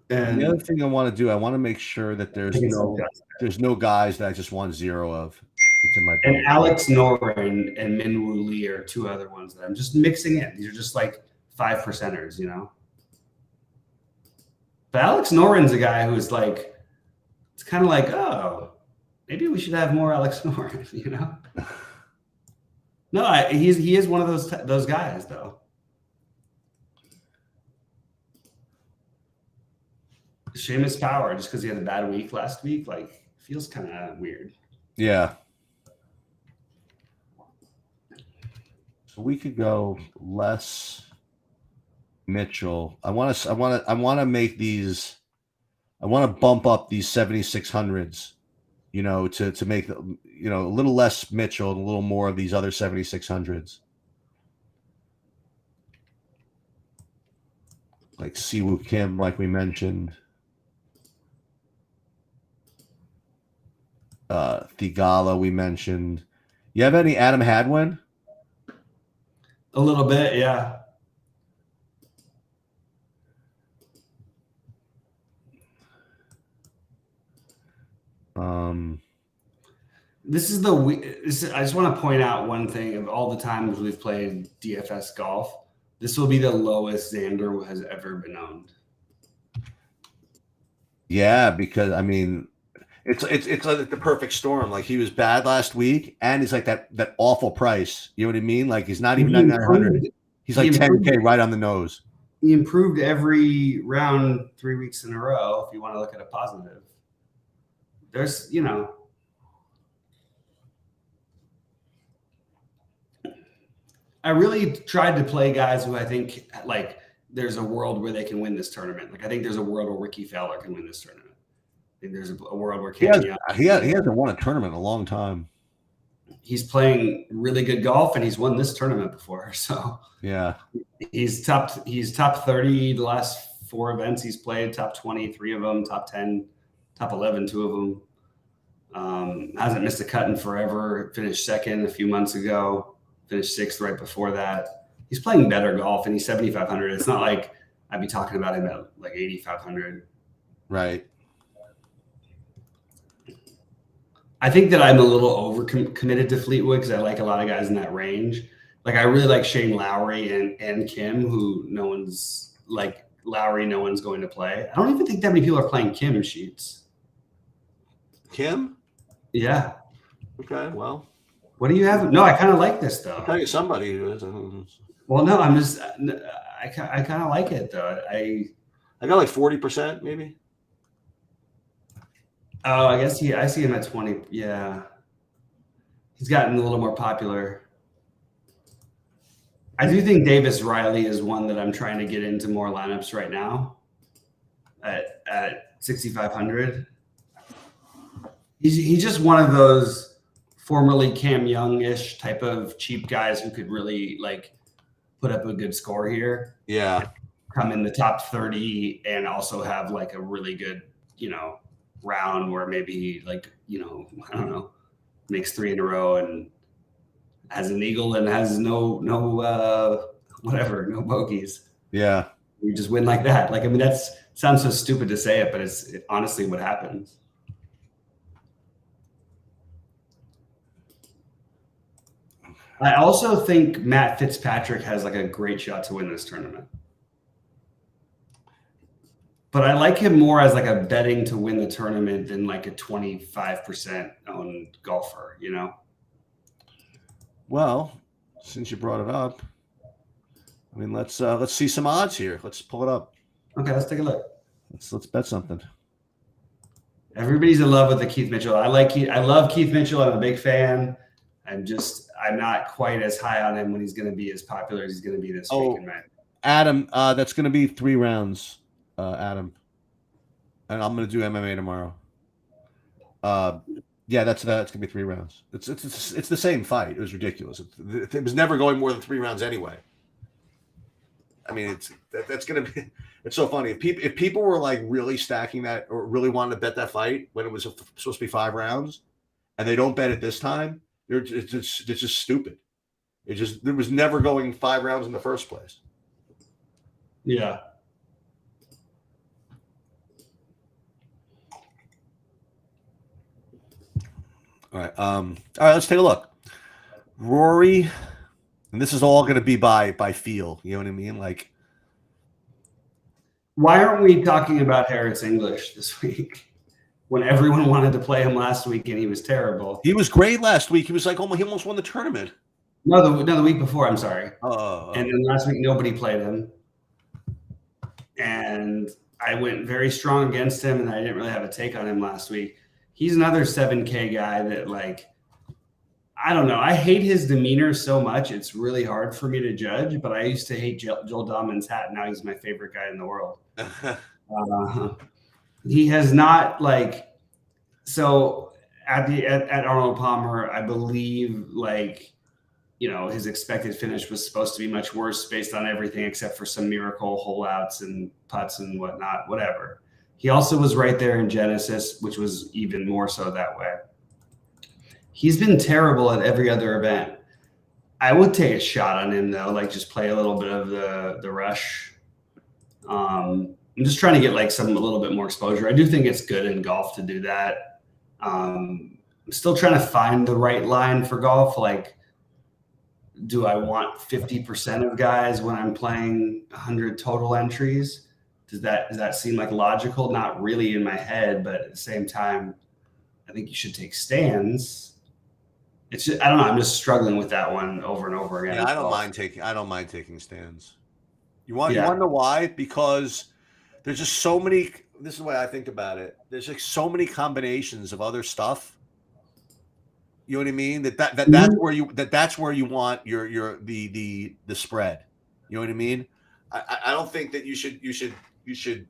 And the other thing I want to do, I want to make sure that there's no guys that I just want 0 of. It's in my and build. Alex Noren and Minwoo Lee are 2 other ones that I'm just mixing in. These are just like 5%ers, you know. But Alex Noren's a guy who's like, it's kind of like, oh, maybe we should have more Alex Noren, you know. No, he is one of those guys though. Seamus Power, just because he had a bad week last week, like feels kind of weird. Yeah. So we could go less Mitchell. I want to make these. I want to bump up these 7600s. You know, to make a little less Mitchell and a little more of these other 7600s. Like Siwoo Kim, like we mentioned. Thigala, we mentioned. You have any Adam Hadwin? A little bit, yeah. This is I just want to point out one thing. Of all the times we've played DFS golf, this will be the lowest Xander has ever been owned. Yeah, because I mean, it's like the perfect storm. Like he was bad last week, and he's like that awful price. You know what I mean? Like he's not even 9,900. He's like 10K right on the nose. He improved every round 3 weeks in a row. If you want to look at a positive, there's I really tried to play guys who I think like there's a world where they can win this tournament. Like I think there's a world where Ricky Fowler can win this tournament. I think there's a world where he hasn't won a tournament in a long time. He's playing really good golf and he's won this tournament before. So yeah, he's top 30 the last 4 events he's played, top 20, 3 of them, top 10, top 11, 2 of them. Hasn't missed a cut in forever. Finished second a few months ago. Finished 6th right before that. He's playing better golf and he's 7,500. It's not like I'd be talking about him at like 8,500. Right. I think that I'm a little over committed to Fleetwood because I like a lot of guys in that range. Like I really like Shane Lowry and Kim, who no one's going to play. I don't even think that many people are playing Kim sheets. Kim? Yeah. Okay, well. What do you have? No, I kind of like this though. I'll tell you somebody who is. Well, no, I kind of like it though. I got like 40% maybe. Oh, I guess I see him at 20. Yeah. He's gotten a little more popular. I do think Davis Riley is one that I'm trying to get into more lineups right now at 6,500. He's just one of those formerly Cam Young-ish type of cheap guys who could really like put up a good score here. Yeah. Come in the top 30 and also have like a really good, round where maybe like, I don't know, makes 3 in a row and has an eagle and has no bogeys. Yeah. You just win like that. Like, I mean, sounds so stupid to say it, but it's honestly what happens. I also think Matt Fitzpatrick has like a great shot to win this tournament. But I like him more as like a betting to win the tournament than like a 25% owned golfer, Well, since you brought it up, I mean, let's see some odds here. Let's pull it up. Okay, let's take a look. Let's bet something. Everybody's in love with the Keith Mitchell. I love Keith Mitchell. I'm a big fan. I'm not quite as high on him when he's going to be as popular as he's going to be this weekend, man. Adam, that's going to be 3 rounds, Adam. And I'm going to do MMA tomorrow. Yeah, that's going to be 3 rounds. It's the same fight. It was ridiculous. It was never going more than 3 rounds anyway. I mean, that's going to be. It's so funny. If people were like really stacking that or really wanted to bet that fight when it was supposed to be 5 rounds, and they don't bet it this time, It's just stupid. There was never going 5 rounds in the first place. Yeah. All right. Let's take a look. Rory, and this is all going to be by feel. You know what I mean? Like, why aren't we talking about Harris English this week when everyone wanted to play him last week and he was terrible? he was great last week. He was like, he almost won the tournament. No, the week before. I'm sorry. Oh. And then last week nobody played him, and I went very strong against him, and I didn't really have a take on him last week. He's another 7K guy that, like, I don't know. I hate his demeanor so much. It's really hard for me to judge, but I used to hate Joel Dahlman's hat. Now he's my favorite guy in the world. He has not, like, so at Arnold Palmer, I believe, like, you know, his expected finish was supposed to be much worse based on everything except for some miracle hole outs and putts and whatnot, whatever. He also was right there in Genesis, which was even more so that way. He's been terrible at every other event. I would take a shot on him, though, like just play a little bit of the rush. I'm just trying to get like a little bit more exposure. I do think it's good in golf to do that. I'm still trying to find the right line for golf. Like, do I want 50% of guys when I'm playing 100 total entries? Does that seem like logical? Not really in my head, but at the same time, I think you should take stands. It's just, I don't know. I'm just struggling with that one over and over again. Yeah, I don't mind taking stands. You want to know why? Because there's just so many. This is the way I think about it. There's like so many combinations of other stuff. You know what I mean? That's where you want the spread. You know what I mean? I don't think that you should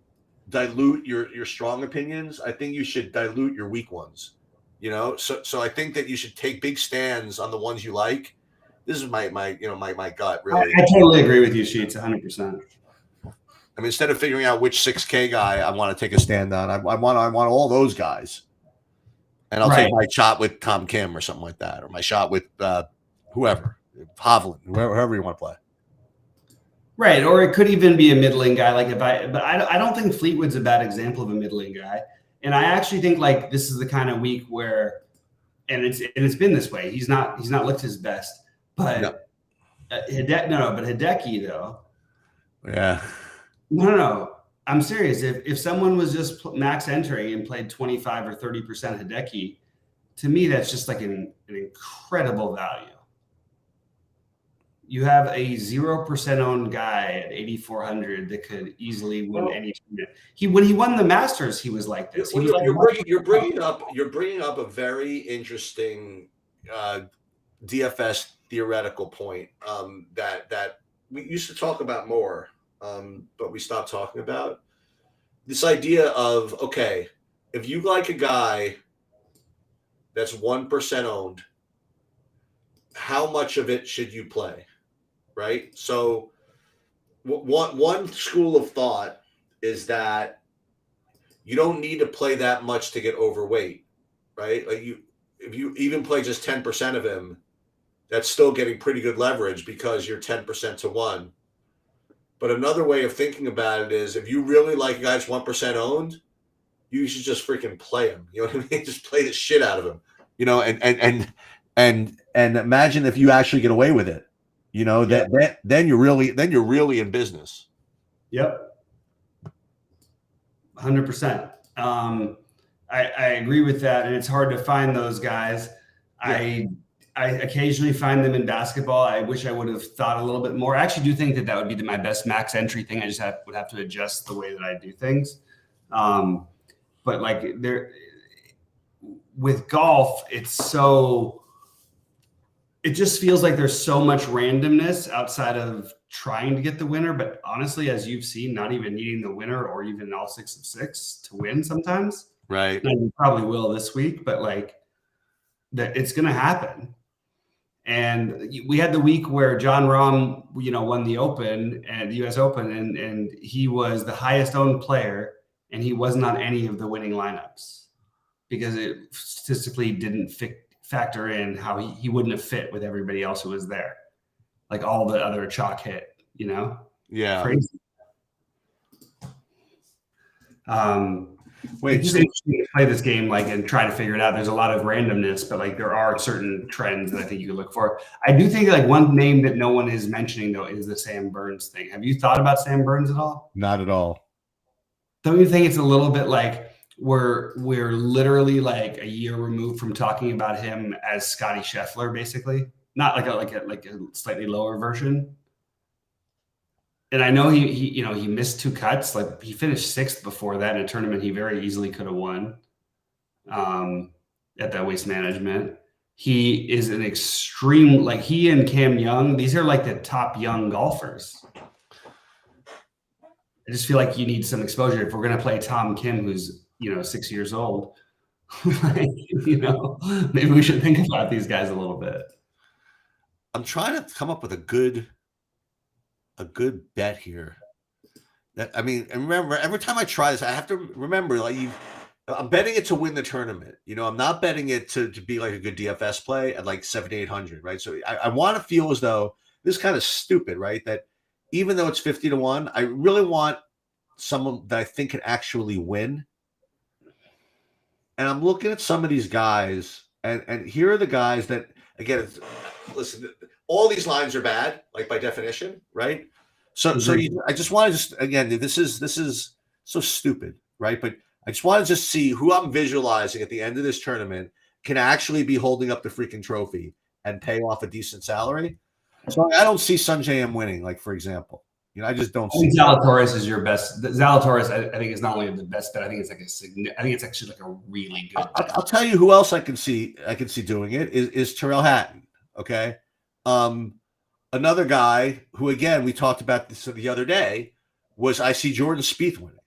dilute your strong opinions. I think you should dilute your weak ones. You know, so I think that you should take big stands on the ones you like. This is my gut, really. I totally agree with you, Sheets, 100%. I mean, instead of figuring out which 6K guy I want to take a stand on, I want all those guys. And I'll take my shot with Tom Kim or something like that, or my shot with whoever, Hovland, whoever you want to play. Right, or it could even be a middling guy. Like I don't think Fleetwood's a bad example of a middling guy. And I actually think like this is the kind of week where, and it's been this way. He's not looked his best, but but Hideki though. Yeah. No. I'm serious. If someone was just max entering and played 25 or 30% Hideki, to me, that's just like an incredible value. You have a 0% owned guy at 8,400 that could easily win any tournament. When he won the Masters, he was like this. You're bringing up a very interesting DFS theoretical point that we used to talk about more. But we stopped talking about this idea of, okay, if you like a guy that's 1% owned, how much of it should you play? Right. So one school of thought is that you don't need to play that much to get overweight. Right. Like if you even play just 10% of him, that's still getting pretty good leverage because you're 10% to 1. But another way of thinking about it is if you really like a guy that's 1% owned, you should just freaking play him. You know what I mean? Just play the shit out of him. You know, and imagine if you actually get away with it. You know, then you're really in business. Yep. 100%. I agree with that, and it's hard to find those guys. Yeah. I occasionally find them in basketball. I wish I would have thought a little bit more. I actually do think that would be my best max entry thing. I just would have to adjust the way that I do things. But like with golf, it just feels like there's so much randomness outside of trying to get the winner. But honestly, as you've seen, not even needing the winner or even all 6 of 6 to win sometimes. Right. And you probably will this week, but like that it's going to happen. And we had the week where John Rahm, won the Open and the U.S. Open, and he was the highest owned player, and he wasn't on any of the winning lineups because it statistically didn't factor in how he wouldn't have fit with everybody else who was there. Like all the other chalk hit, you know? Yeah. Crazy. Wait, it's interesting to play this game like and try to figure it out. There's a lot of randomness, but like there are certain trends that I think you could look for. I do think like one name that no one is mentioning though is the Sam Burns thing. Have you thought about Sam Burns at all? not at all. Don't you think it's a little bit like we're literally like a year removed from talking about him as Scotty Scheffler, basically? Not like a slightly lower version. And I know he missed 2 cuts. Like he finished 6th before that in a tournament he very easily could have won at that Waste Management. He is an extreme, like he and Cam Young, these are like the top young golfers. I just feel like you need some exposure. If we're going to play Tom Kim, who's, 6 years old, like, maybe we should think about these guys a little bit. I'm trying to come up with a good bet here. And remember, every time I try this, I have to remember, like, I'm betting it to win the tournament. I'm not betting it to be like a good DFS play at like 7,800, right? So I want to feel as though this is kind of stupid, right? That even though it's 50-1, I really want someone that I think can actually win. And I'm looking at some of these guys, and here are the guys that, again, listen, all these lines are bad, like by definition, right? I just want to again, this is so stupid, right? But I just want to just see who I'm visualizing at the end of this tournament can actually be holding up the freaking trophy and pay off a decent salary. So I don't see Sungjae M winning, like, for example. I just don't see. Zalatoris is your best. Zalatoris, I think, is not only the best bet. I think it's actually like a really good. I'll tell you who else I can see doing it is Tyrrell Hatton. Okay, another guy who, again, we talked about this the other day, was I see Jordan Spieth winning.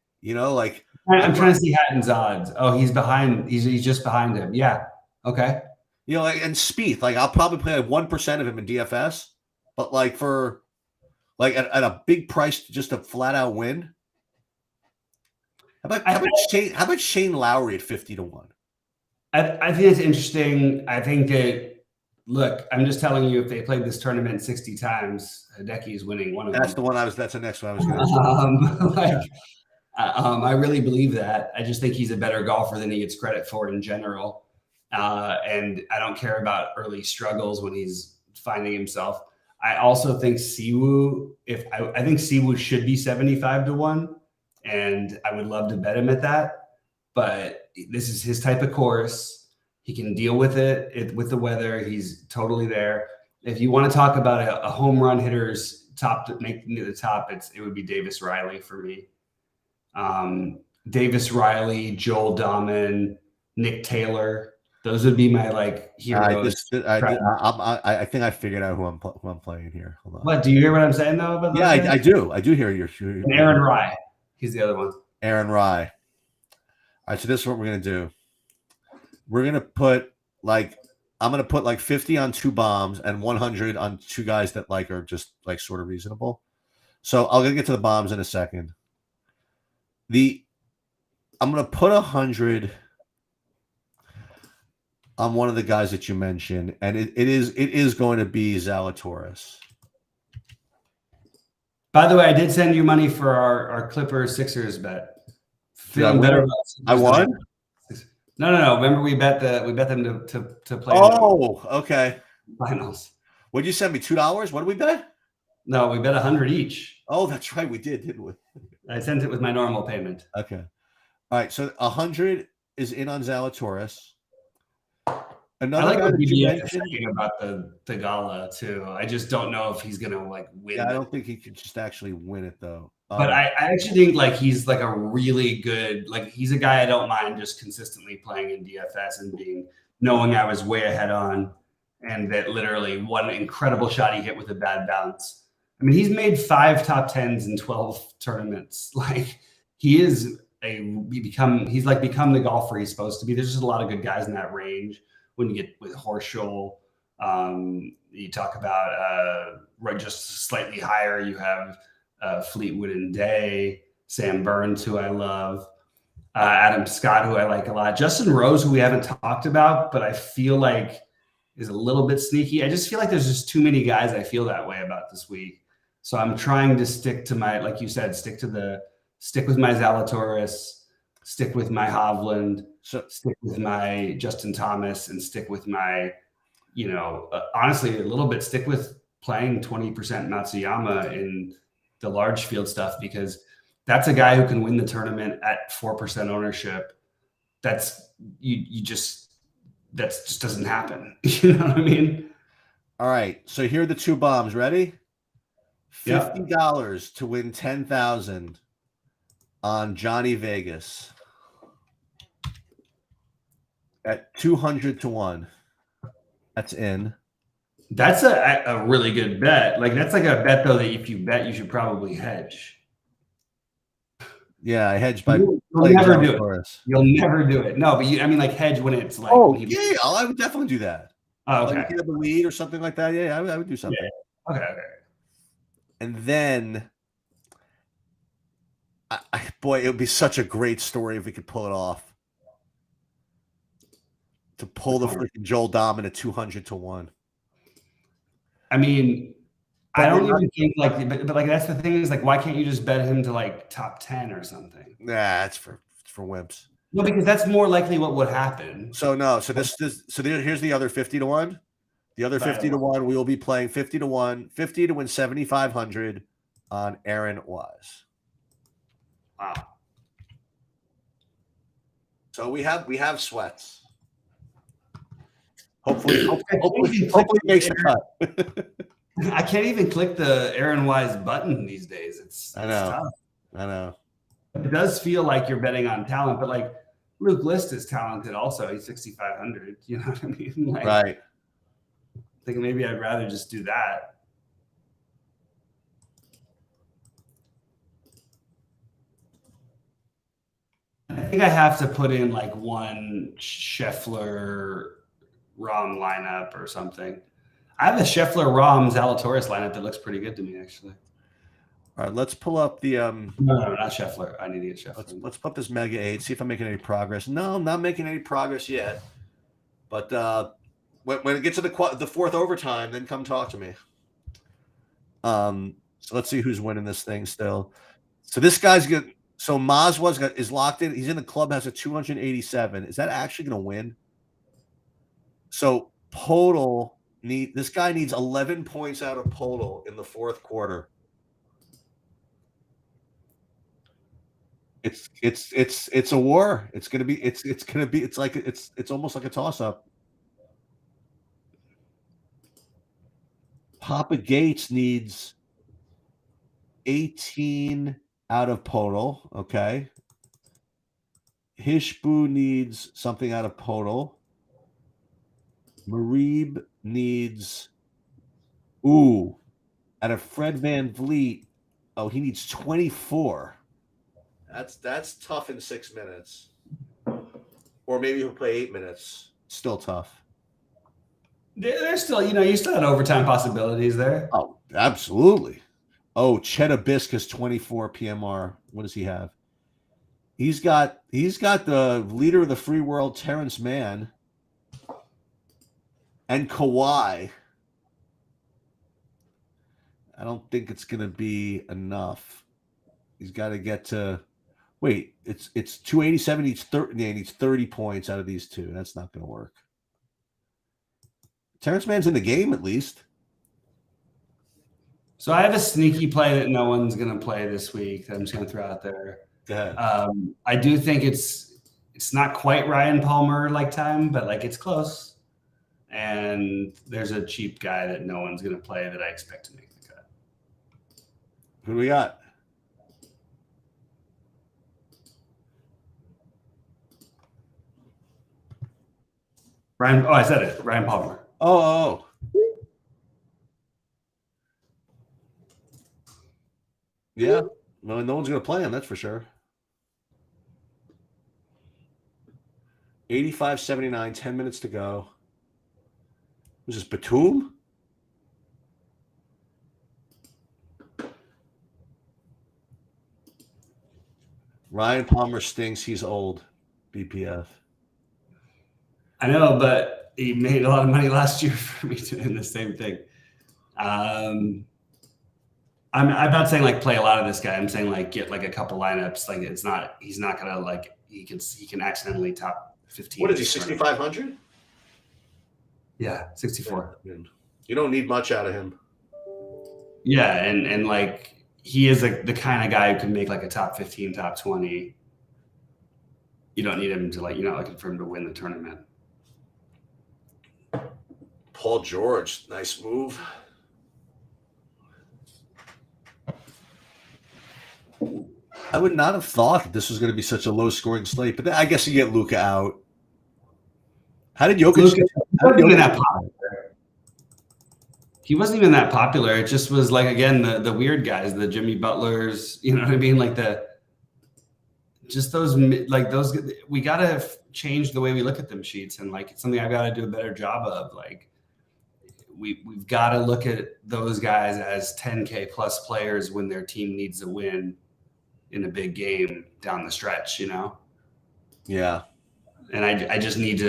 I'm trying to see Hatton's odds. Oh, he's behind. He's just behind him. Yeah. Okay. And Spieth, like, I'll probably play like 1% of him in DFS, but like for. Like at a big price, just a flat out win. How about Shane Lowry at 50-1? I think it's interesting. I think that, look, I'm just telling you, if they played this tournament 60 times, Hideki is winning one of them. That's the next one I was going to say. I really believe that. I just think he's a better golfer than he gets credit for in general. And I don't care about early struggles when he's finding himself. I also think Siwoo, I think Siwoo should be 75-1, and I would love to bet him at that. But this is his type of course. He can deal with it with the weather. He's totally there. If you want to talk about a home run hitter's top to make the top, it would be Davis Riley for me. Davis Riley, Joel Dahman, Nick Taylor. Those would be my heroes. I think I figured out who I'm playing here. Hold on. What, do you hear what I'm saying though? About yeah, I do. I do hear your. And Aaron Rye, he's the other one. Aaron Rye. All right, so this is what we're gonna do. We're gonna put I'm gonna put 50 on 2 bombs and 100 on 2 guys that are just sort of reasonable. So I'm gonna get to the bombs in a second. I'm gonna put 100. On one of the guys that you mentioned, and it is going to be Zalatoris. By the way, I did send you money for our Clippers Sixers bet. Feeling better about Sixers. I won? No. Remember we bet them to play. Oh, okay. Finals. What did you send me? $2? What did we bet? No, we bet 100 each. Oh, that's right, we did, didn't we? I sent it with my normal payment. Okay. All right, so 100 is in on Zalatoris. Another I like guy what that you BBS is mentioned saying about the gala too. I just don't know if he's gonna win. Yeah, I don't think he could just actually win it though. But I actually think he's a really good, he's a guy I don't mind just consistently playing in DFS and knowing I was way ahead on, and that literally one incredible shot he hit with a bad bounce. I mean, he's made 5 top 10s in 12 tournaments. He's become the golfer he's supposed to be. There's just a lot of good guys in that range. When you get with Horschel, you talk about just slightly higher. You have Fleetwood and Day, Sam Burns, who I love, Adam Scott, who I like a lot, Justin Rose, who we haven't talked about, but I feel like is a little bit sneaky. I just feel like there's just too many guys I feel that way about this week. So I'm trying to stick to my, like you said, stick with my Zalatoris, stick with my Hovland, stick with my Justin Thomas, and stick with my, honestly, a little bit stick with playing 20% Matsuyama in the large field stuff, because that's a guy who can win the tournament at 4% ownership. That just doesn't happen. You know what I mean? All right. So here are the two bombs. Ready? $50 to win 10,000 on Johnny Vegas at 200 to 1. That's in. That's a really good bet. Like, that's like a bet though that if you bet, you should probably hedge. Yeah, I hedged by. You'll never do it. You'll never do it. No, but like hedge when it's like. Oh, yeah, I would definitely do that. Oh, okay. Like, you have the lead or something like that. Yeah, I would do something. Yeah. Okay. And then, boy, it would be such a great story if we could pull it off. To pull the freaking Joel Dahman at 200 to 1. I mean, I don't even think but like that's the thing is like, why can't you just bet him to like top 10 or something? Nah, it's for wimps. No, because that's more likely what would happen. So no, here's the other 50 to 1. The other 50 to 1, we will be playing 50 to 1, 50 to win 7,500 on Aaron Wise. Wow. So we have sweats. Hopefully it makes the cut. I can't even click the Aaron Wise button these days. It's tough. I know. It does feel like you're betting on talent, but like Luke List is talented also. He's 6,500. You know what I mean? Like, right. I think maybe I'd rather just do that. I think I have to put in like one Scheffler Rom lineup or something. I have a Scheffler Rom Zalatoris lineup that looks pretty good to me, actually. All right, let's pull up the No, not Scheffler. I need to get Scheffler. Let's put up this Mega 8, see if I'm making any progress. No, I'm not making any progress yet. But when it gets to the fourth overtime, then come talk to me. So let's see who's winning this thing still. So this guy's good. So Mazwa's is locked in. He's in the club, has a 287. Is that actually going to win? So Podol this guy needs 11 points out of Podol in the fourth quarter. It's a war. It's almost like a toss up. Papa Gates needs 18 out of Podol. Okay. Hishbu needs something out of Podol. Marib needs out of Fred Van Vliet. Oh, he needs 24. That's tough in 6 minutes. Or maybe he'll play 8 minutes. Still tough. There's still, you still had overtime possibilities there. Oh, absolutely. Oh, Chet Hibiscus 24 PMR. What does he have? He's got the leader of the free world, Terrence Mann, and Kawhi. I don't think it's going to be enough. He's got to get to. Wait, it's 287. He needs 30 points out of these two. That's not going to work. Terrence Mann's in the game at least. So I have a sneaky play that no one's going to play this week that I'm just going to throw out there. Go ahead. I do think it's not quite Ryan Palmer like time, but like it's close. And there's a cheap guy that no one's going to play that I expect to make the cut. Who do we got? Ryan. Oh, I said it. Ryan Palmer. Oh. Yeah. Well, no one's going to play him, that's for sure. 85-79, 10 minutes to go. Was this Batum? Ryan Palmer stinks. He's old. BPF. I know, but he made a lot of money last year for me doing the same thing. I'm not saying like play a lot of this guy. I'm saying like get like a couple lineups. Like he's not gonna like he can accidentally top 15. What is he, 6,500? Yeah, 64. You don't need much out of him. Yeah, and like he is the kind of guy who can make like a top 15, top 20. You don't need him to like, you're not looking for him to win the tournament. Paul George, nice move. I would not have thought that this was going to be such a low scoring slate, but I guess you get Luka out. How did Jokic? He wasn't even that popular. It just was like, again, the weird guys, the Jimmy Butlers, you know what I mean? Like those, we got to change the way we look at them sheets. And like, it's something I've got to do a better job of. Like we've got to look at those guys as 10K plus players when their team needs a win in a big game down the stretch, you know? Yeah. And I just need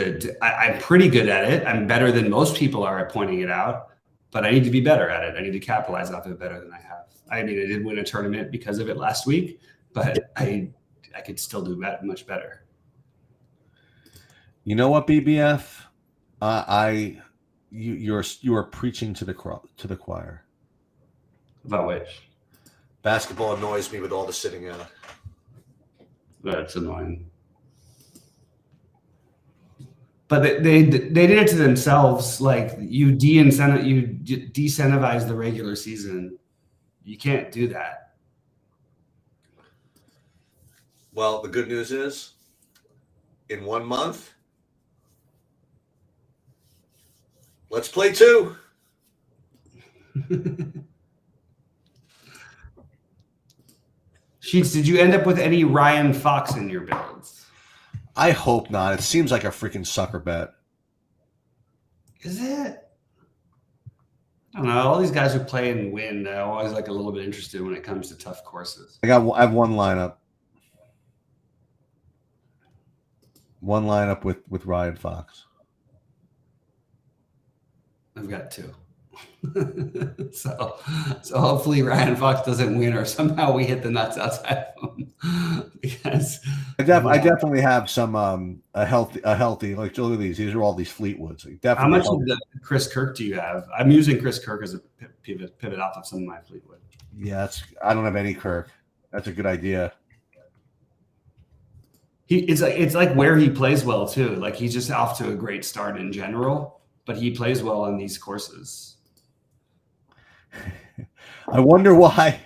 I'm pretty good at it. I'm better than most people are at pointing it out, but I need to be better at it. I need to capitalize off it better than I have. I mean, I did win a tournament because of it last week, but I could still do much better. You know what, BBF? You are preaching to the choir. About which? Basketball annoys me with all the sitting out. That's annoying. But they did it to themselves. Like you de-incentivize the regular season. You can't do that. Well, the good news is, in 1 month, let's play 2. Sheets, did you end up with any Ryan Fox in your builds? I hope not. It seems like a freaking sucker bet. Is it? I don't know. All these guys who play and win, they're always like a little bit interested when it comes to tough courses. I have one lineup. One lineup with Ryan Fox. I've got 2. so hopefully Ryan Fox doesn't win, or somehow we hit the nuts outside of him. Because I definitely have some a healthy like look at these. These are all these Fleetwoods. How much of the Chris Kirk do you have? I'm using Chris Kirk as a pivot off of some of my Fleetwood. Yeah, I don't have any Kirk. That's a good idea. It's like where he plays well too. Like he's just off to a great start in general, but he plays well on these courses. I wonder why.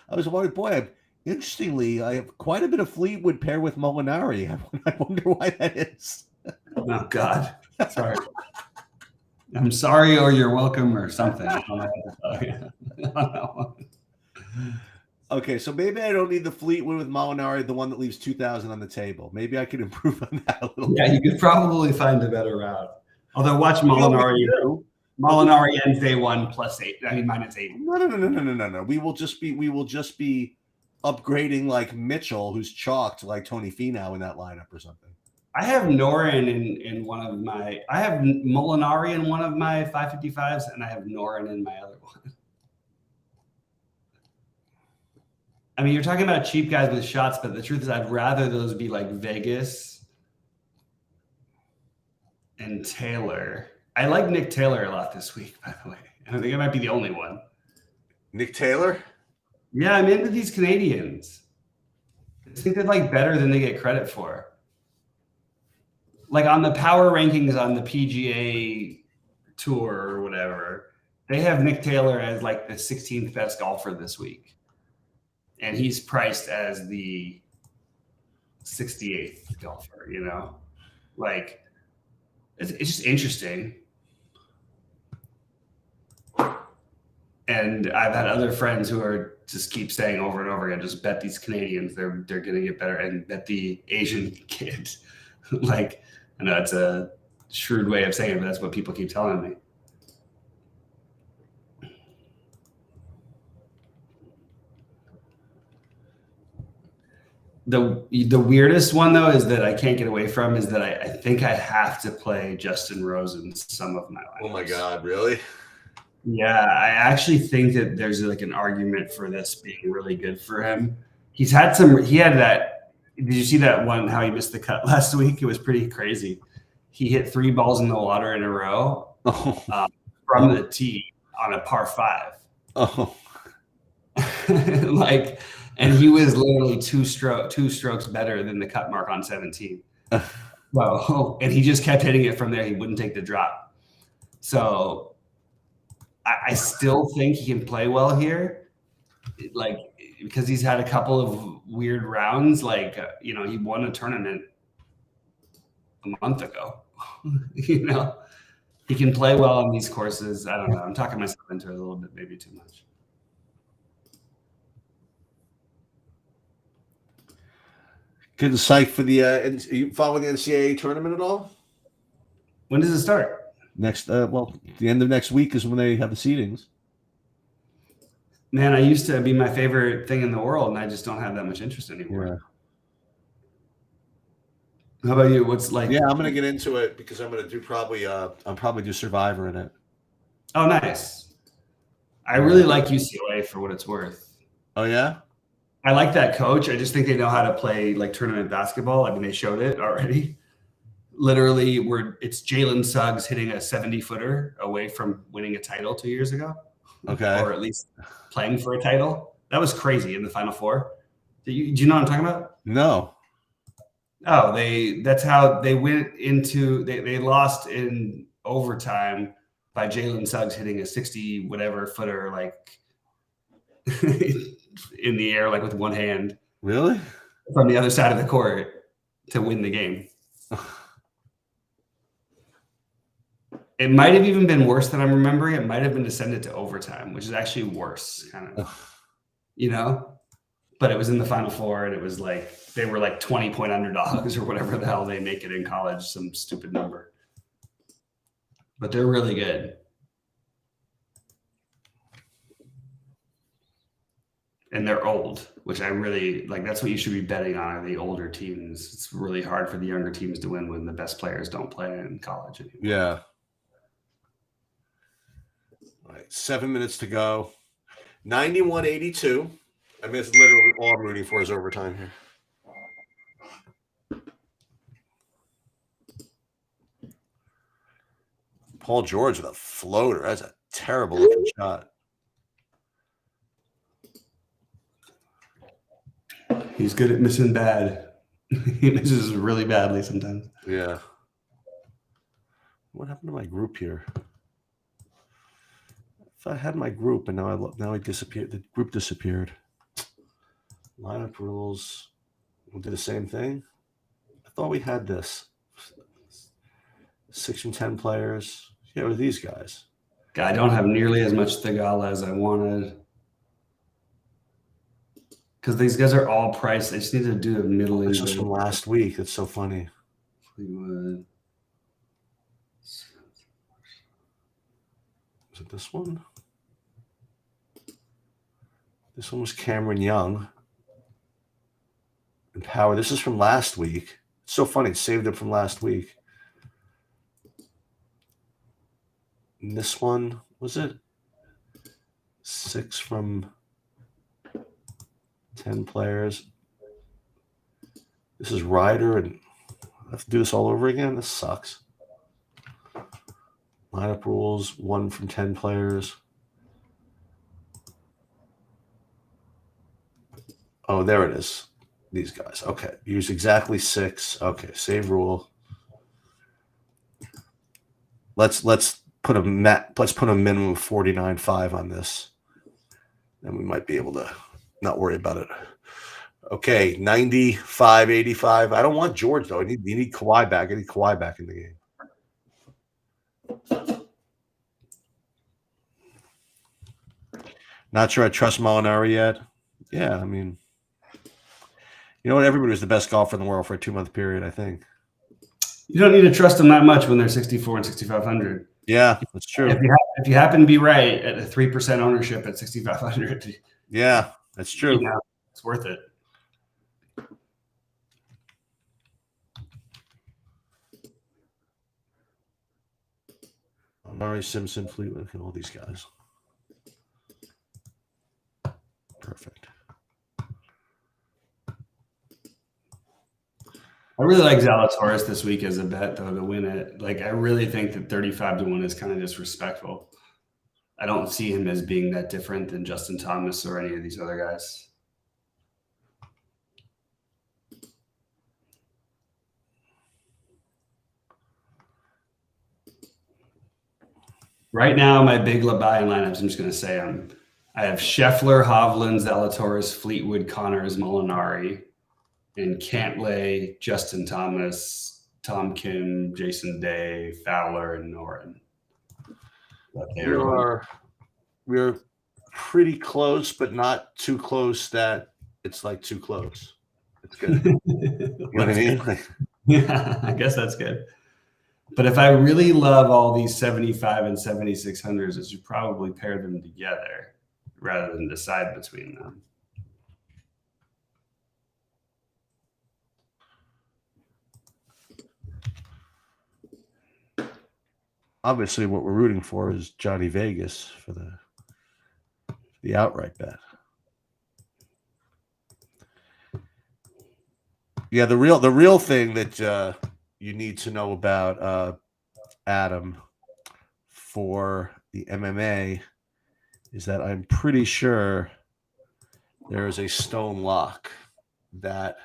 I was wondering, boy, interestingly, I have quite a bit of Fleetwood pair with Molinari. I wonder why that is. Oh, God. Sorry. I'm sorry, or you're welcome, or something. I don't know what to tell you. Okay, so maybe I don't need the Fleetwood with Molinari, the one that leaves 2,000 on the table. Maybe I could improve on that a little bit. Yeah, you could probably find a better route. Although watch Molinari. Molinari ends day 1 plus 8. I mean, -8. No. We will just be upgrading like Mitchell, who's chalked like Tony Finau in that lineup or something. I have Norin in one of my. I have Molinari in one of my 555s, and I have Norin in my other one. I mean, you're talking about cheap guys with shots, but the truth is, I'd rather those be like Vegas and Taylor. I like Nick Taylor a lot this week, by the way. I think I might be the only one. Nick Taylor? Yeah, I'm into these Canadians. I think they're like better than they get credit for. Like on the power rankings on the PGA Tour or whatever, they have Nick Taylor as like the 16th best golfer this week. And he's priced as the 68th golfer, you know? Like, it's just interesting. And I've had other friends who are just keep saying over and over again, just bet these Canadians, they're going to get better, and bet the Asian kid. Like, I know it's a shrewd way of saying it, but that's what people keep telling me. The weirdest one though is that I can't get away from is that I think I have to play Justin Rose in some of my lineups. Oh my God, really? Yeah, I actually think that there's like an argument for this being really good for him. He had that. Did you see that one? How he missed the cut last week? It was pretty crazy. He hit 3 balls in the water in a row from the tee on a par 5. Oh, And he was literally two strokes better than the cut mark on 17. Well, and he just kept hitting it from there. He wouldn't take the drop. So I still think he can play well here, because he's had a couple of weird rounds. He won a tournament a month ago. He can play well on these courses. I don't know. I'm talking myself into it a little bit, maybe too much. getting psyched for the. Are you following the NCAA tournament at all? When does it start? The end of next week is when they have the seedings. Man, I used to be my favorite thing in the world, and I just don't have that much interest anymore. Yeah. How about you? What's like? Yeah, I'm gonna get into it because I'm gonna do probably do Survivor in it. Oh, nice. I really like UCLA for what it's worth. Oh yeah. I like that coach. I just think they know how to play like tournament basketball. I mean, they showed it already. Literally, it's Jalen Suggs hitting a 70-footer away from winning a title 2 years ago. Okay. Or at least playing for a title. That was crazy in the Final Four. Do you know what I'm talking about? No. Oh, that's how they went into they lost in overtime by Jalen Suggs hitting a 60 whatever footer like in the air like with one hand. Really? From the other side of the court to win the game. It might have even been worse than I'm remembering. It might have been descended to overtime, which is actually worse, kind of, But it was in the Final Four, and it was like they were like 20-point underdogs or whatever the hell they make it in college, some stupid number. But they're really good. And they're old, which I really like. That's what you should be betting on, are the older teams. It's really hard for the younger teams to win when the best players don't play in college anymore. Yeah. All right, 7 minutes to go. 91-82. I mean, it's literally all I'm rooting for is overtime here. Paul George with a floater. That's a terrible looking shot. He's good at missing bad. He misses really badly sometimes. Yeah. What happened to my group here? If I had my group and now it disappeared. The group disappeared. Lineup rules. We'll do the same thing. I thought we had this. 6 from 10 players. Yeah, with these guys. I don't have nearly as much Thigala as I wanted. Because these guys are all priced. I just need to do a middling. This was from last week. It's so funny. Fleetwood. Is it this one? This one was Cameron Young. And Power. This is from last week. It's so funny. It saved it from last week. And this one, was it 6 from 10 players? This is Ryder, and I have to do this all over again. This sucks. Lineup rules, 1 from 10 players. Oh, there it is. These guys. Okay. Use exactly 6. Okay. Save rule. Let's put a minimum of 49.5 on this. And we might be able to not worry about it. Okay, 95-85. I don't want George though. You need Kawhi back. I need Kawhi back in the game. Not sure I trust Molinari yet. Yeah, I mean, you know what? Everybody was the best golfer in the world for a 2-month period, I think. You don't need to trust them that much when they're 64 and 6,500. Yeah, that's true. If you happen to be right at a 3% ownership at 6,500, yeah, that's true. It's worth it. Murray, Simpson, Fleetwood, and all these guys. Perfect. I really like Zalatoris this week as a bet, though, to win it. Like, I really think that 35-1 is kind of disrespectful. I don't see him as being that different than Justin Thomas or any of these other guys. Right now, my big buying lineups, I'm just going to say I have Scheffler, Hovland, Zalatoris, Fleetwood, Connors, Molinari, and Cantlay, Justin Thomas, Tom Kim, Jason Day, Fowler, and Noren. We're pretty close, but not too close that it's like too close. It's good. You know what I mean? Yeah, I guess that's good. But if I really love all these 75 and 7600s, I should probably pair them together rather than decide between them. Obviously, what we're rooting for is Johnny Vegas for the outright bet. Yeah, the real thing that you need to know about Adam for the MMA is that I'm pretty sure there is a stone lock that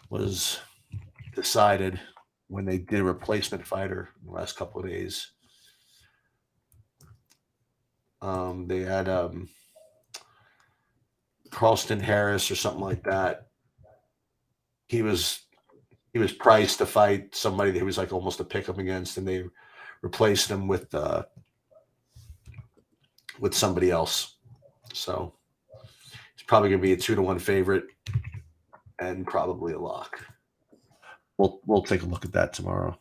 was decided when they did a replacement fighter in the last couple of days. They had Carlston Harris or something like that. He was priced to fight somebody that he was like almost a pick up against, and they replaced him with somebody else. So it's probably going to be a 2-1 favorite and probably a lock. We'll take a look at that tomorrow.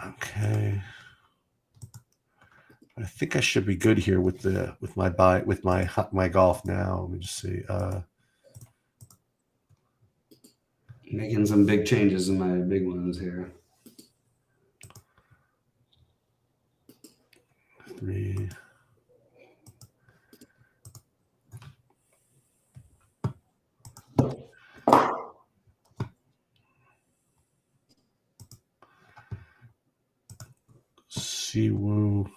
Okay. I think I should be good here with my golf now. Let me just see. Making some big changes in my big ones here. 3. Siwoo.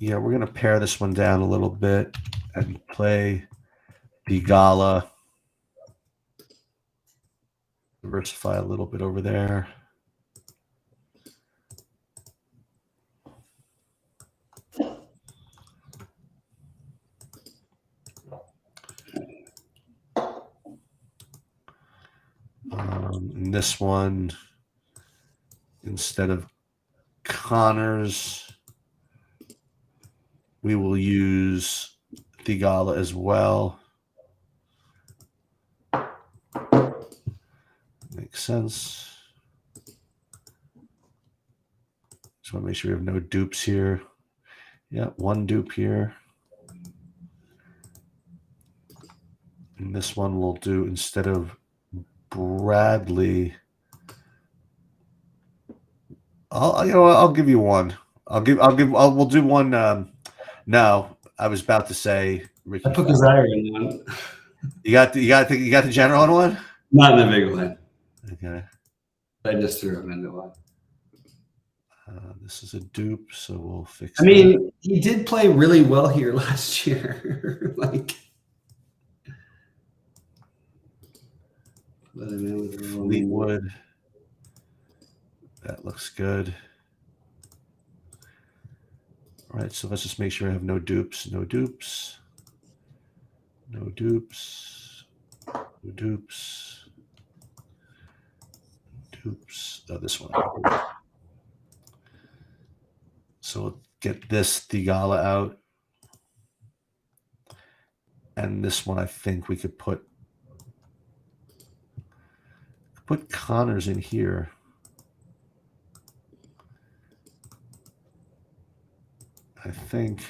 Yeah, we're going to pare this one down a little bit and play Theegala. Diversify a little bit over there. In this one, instead of Connors, we will use Theegala as well. Makes sense. Just want to make sure we have no dupes here. Yeah, one dupe here. And this one we'll do instead of Bradley. I'll give you one. We'll do one. No, I was about to say Ricky. I put the Zaire in one. You got the general in one? Not in the big one. Okay. I just threw him into one. This is a dupe, so we'll fix I mean, he did play really well here last year. Fleetwood. That looks good. All right, so let's just make sure I have no dupes. No dupes. No dupes. No dupes. Dupes. Oh, this one. So we'll get this Theegala out. And this one, I think we could put Connors in here. I think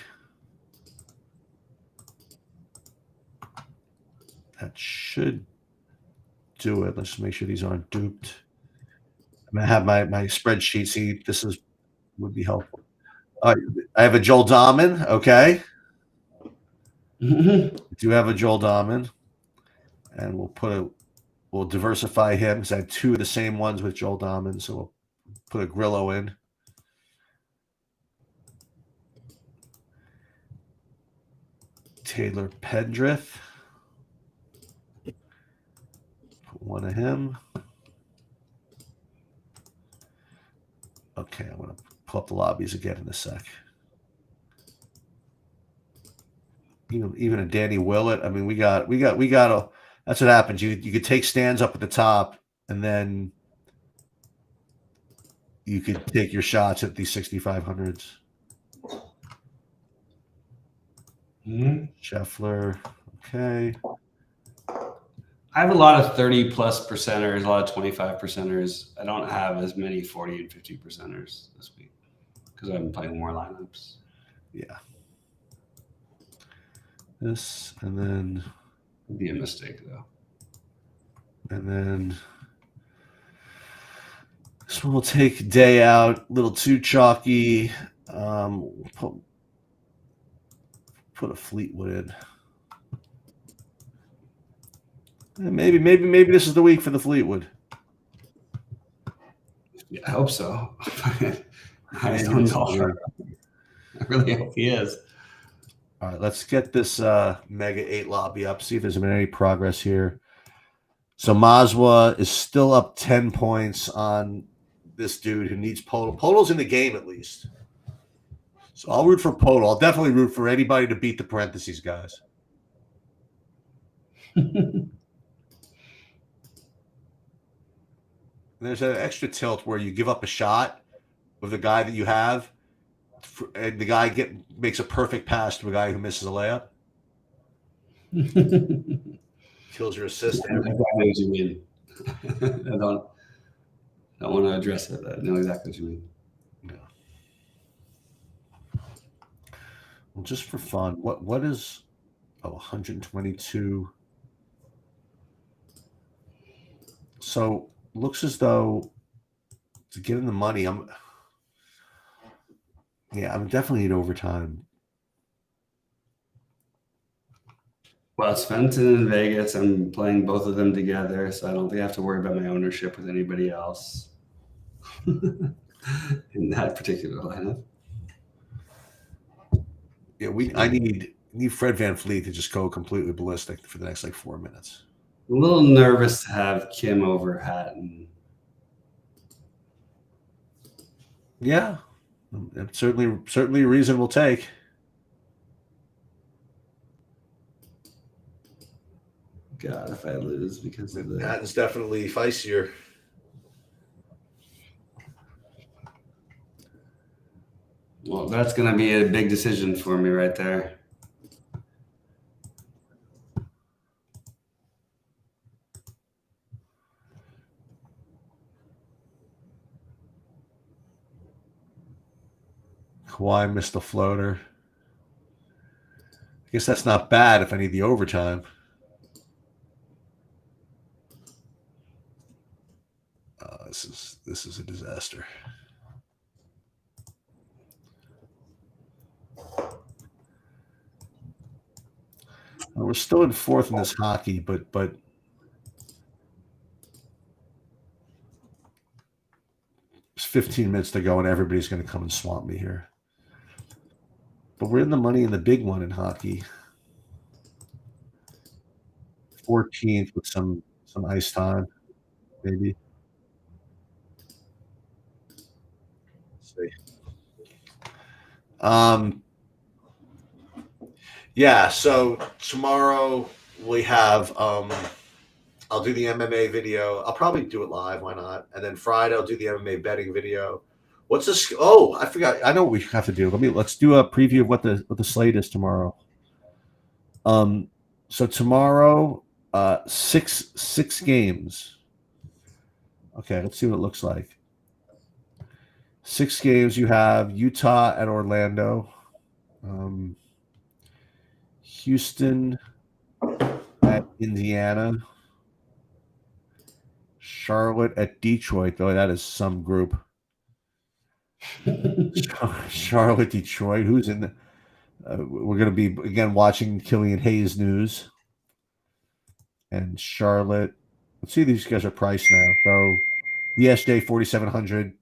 That should do it. Let's just make sure these aren't duped. I'm gonna have my spreadsheet. See, this would be helpful. All right, I have a Joel Dahman. Okay, I do have a Joel Dahman, and we'll diversify him because I had two of the same ones with Joel Dahman. So we'll put a Grillo in. Taylor Pendrith. Put one of him. Okay, I'm gonna pull up the lobbies again in a sec. Even a Danny Willett. I mean, we got a. That's what happens. You could take stands up at the top, and then you could take your shots at these 6,500s. Scheffler. Okay. I have a lot of 30 plus percenters, a lot of 25 percenters. I don't have as many 40 and 50 percenters this week because I've been playing more lineups. Yeah. This and then It'd be a mistake though. And then this one will take day out, a little too chalky. Put a Fleetwood in. And maybe this is the week for the Fleetwood. Yeah, I hope so. I don't know. I really hope he is. All right, let's get this Mega 8 lobby up, see if there's been any progress here. So Mazwa is still up 10 points on this dude who needs Podol. Podol's in the game at least. So I'll root for Podol. I'll definitely root for anybody to beat the parentheses guys. There's an extra tilt where you give up a shot with the guy that you have, and the guy makes a perfect pass to a guy who misses a layup. Kills your assistant. I know exactly what you mean. I don't want to address it. I know exactly what you mean. Yeah. Well, just for fun, what is 122? So looks as though to get in the money, I'm definitely in overtime. Well, it's Fenton and Vegas. I'm playing both of them together, so I don't think I have to worry about my ownership with anybody else in that particular lineup. Yeah, I need Fred VanVleet to just go completely ballistic for the next 4 minutes. I'm a little nervous to have Kim over Hatton. Yeah, it's certainly a reason we'll take. God, if I lose because of the Hatton's definitely feistier. Well, that's going to be a big decision for me right there. Kawhi missed the floater. I guess that's not bad if I need the overtime. This is a disaster. We're still in fourth in this hockey, but it's 15 minutes to go, and everybody's going to come and swamp me here. But we're in the money in the big one in hockey. 14th with some ice time, maybe. Let's see. Yeah, so tomorrow we have I'll do the MMA video. I'll probably do it live, why not? And then Friday I'll do the MMA betting video. What's this? Oh, I forgot. I know what we have to do. Let's do a preview of what the slate is tomorrow. So tomorrow, six games. Okay, let's see what it looks like. 6 games. You have Utah at Orlando, Houston at Indiana. Charlotte at Detroit. Oh, that is some group. Charlotte, Detroit. Who's in? We're going to be again watching Killian Hayes news. And Charlotte. Let's see, these guys are priced now. So DSJ 4,700,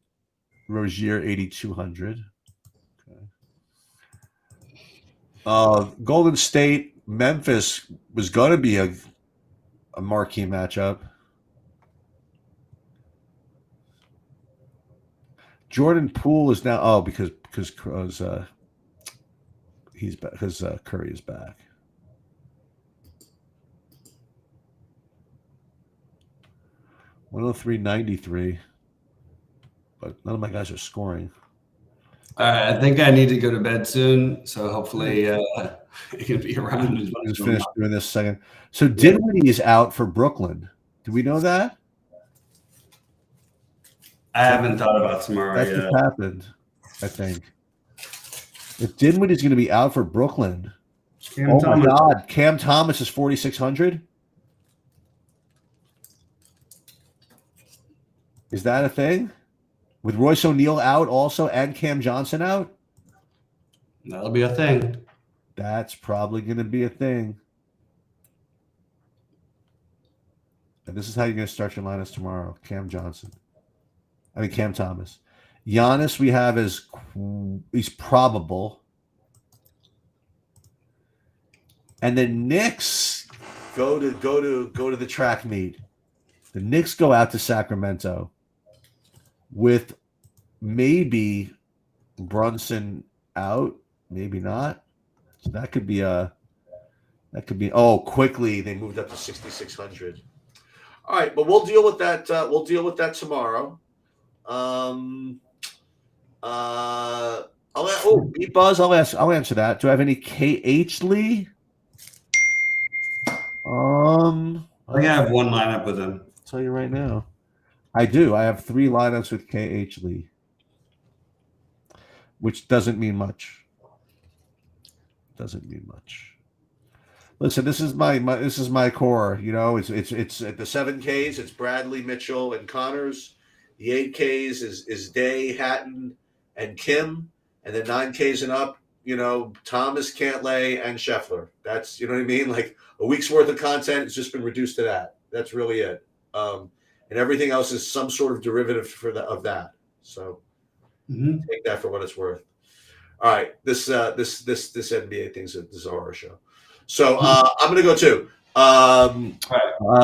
Rozier 8,200. Okay. Golden State, Memphis was going to be a marquee matchup. Jordan Poole is now because he's back because Curry is back. $103.93, but none of my guys are scoring. All right, I think I need to go to bed soon, so hopefully it can be around. Just finish doing this second. So Dinwiddie is out for Brooklyn. Do we know that? I haven't thought about tomorrow That yet. just happened, I think. If Dinwiddie is going to be out for Brooklyn, my God, Cam Thomas is 4,600. Is that a thing? With Royce O'Neal out also and Cam Johnson out? That'll be a thing. That's probably going to be a thing. And this is how you're going to start your lineups tomorrow. Cam Thomas. Giannis we have as he's probable. And the Knicks go to the track meet. The Knicks go out to Sacramento with maybe Brunson out, maybe not. So that could be quickly they moved up to 6,600. All right, but we'll deal with that. We'll deal with that tomorrow. Beat Buzz. I'll answer that. Do I have any KH Lee? I think I have one lineup with him. I'll tell you right now. I do. I have 3 lineups with KH Lee, which doesn't mean much. Doesn't mean much. Listen, this is my core. You know, it's at the 7Ks. It's Bradley, Mitchell, and Connors. The 8Ks is Day, Hatton, and Kim, and the 9Ks and up. You know, Thomas, Cantlay, and Scheffler. That's, you know what I mean? Like a week's worth of content has just been reduced to that. That's really it. And everything else is some sort of derivative of that. So take that for what it's worth. All right, this NBA thing's a horror show. So I'm going to go too.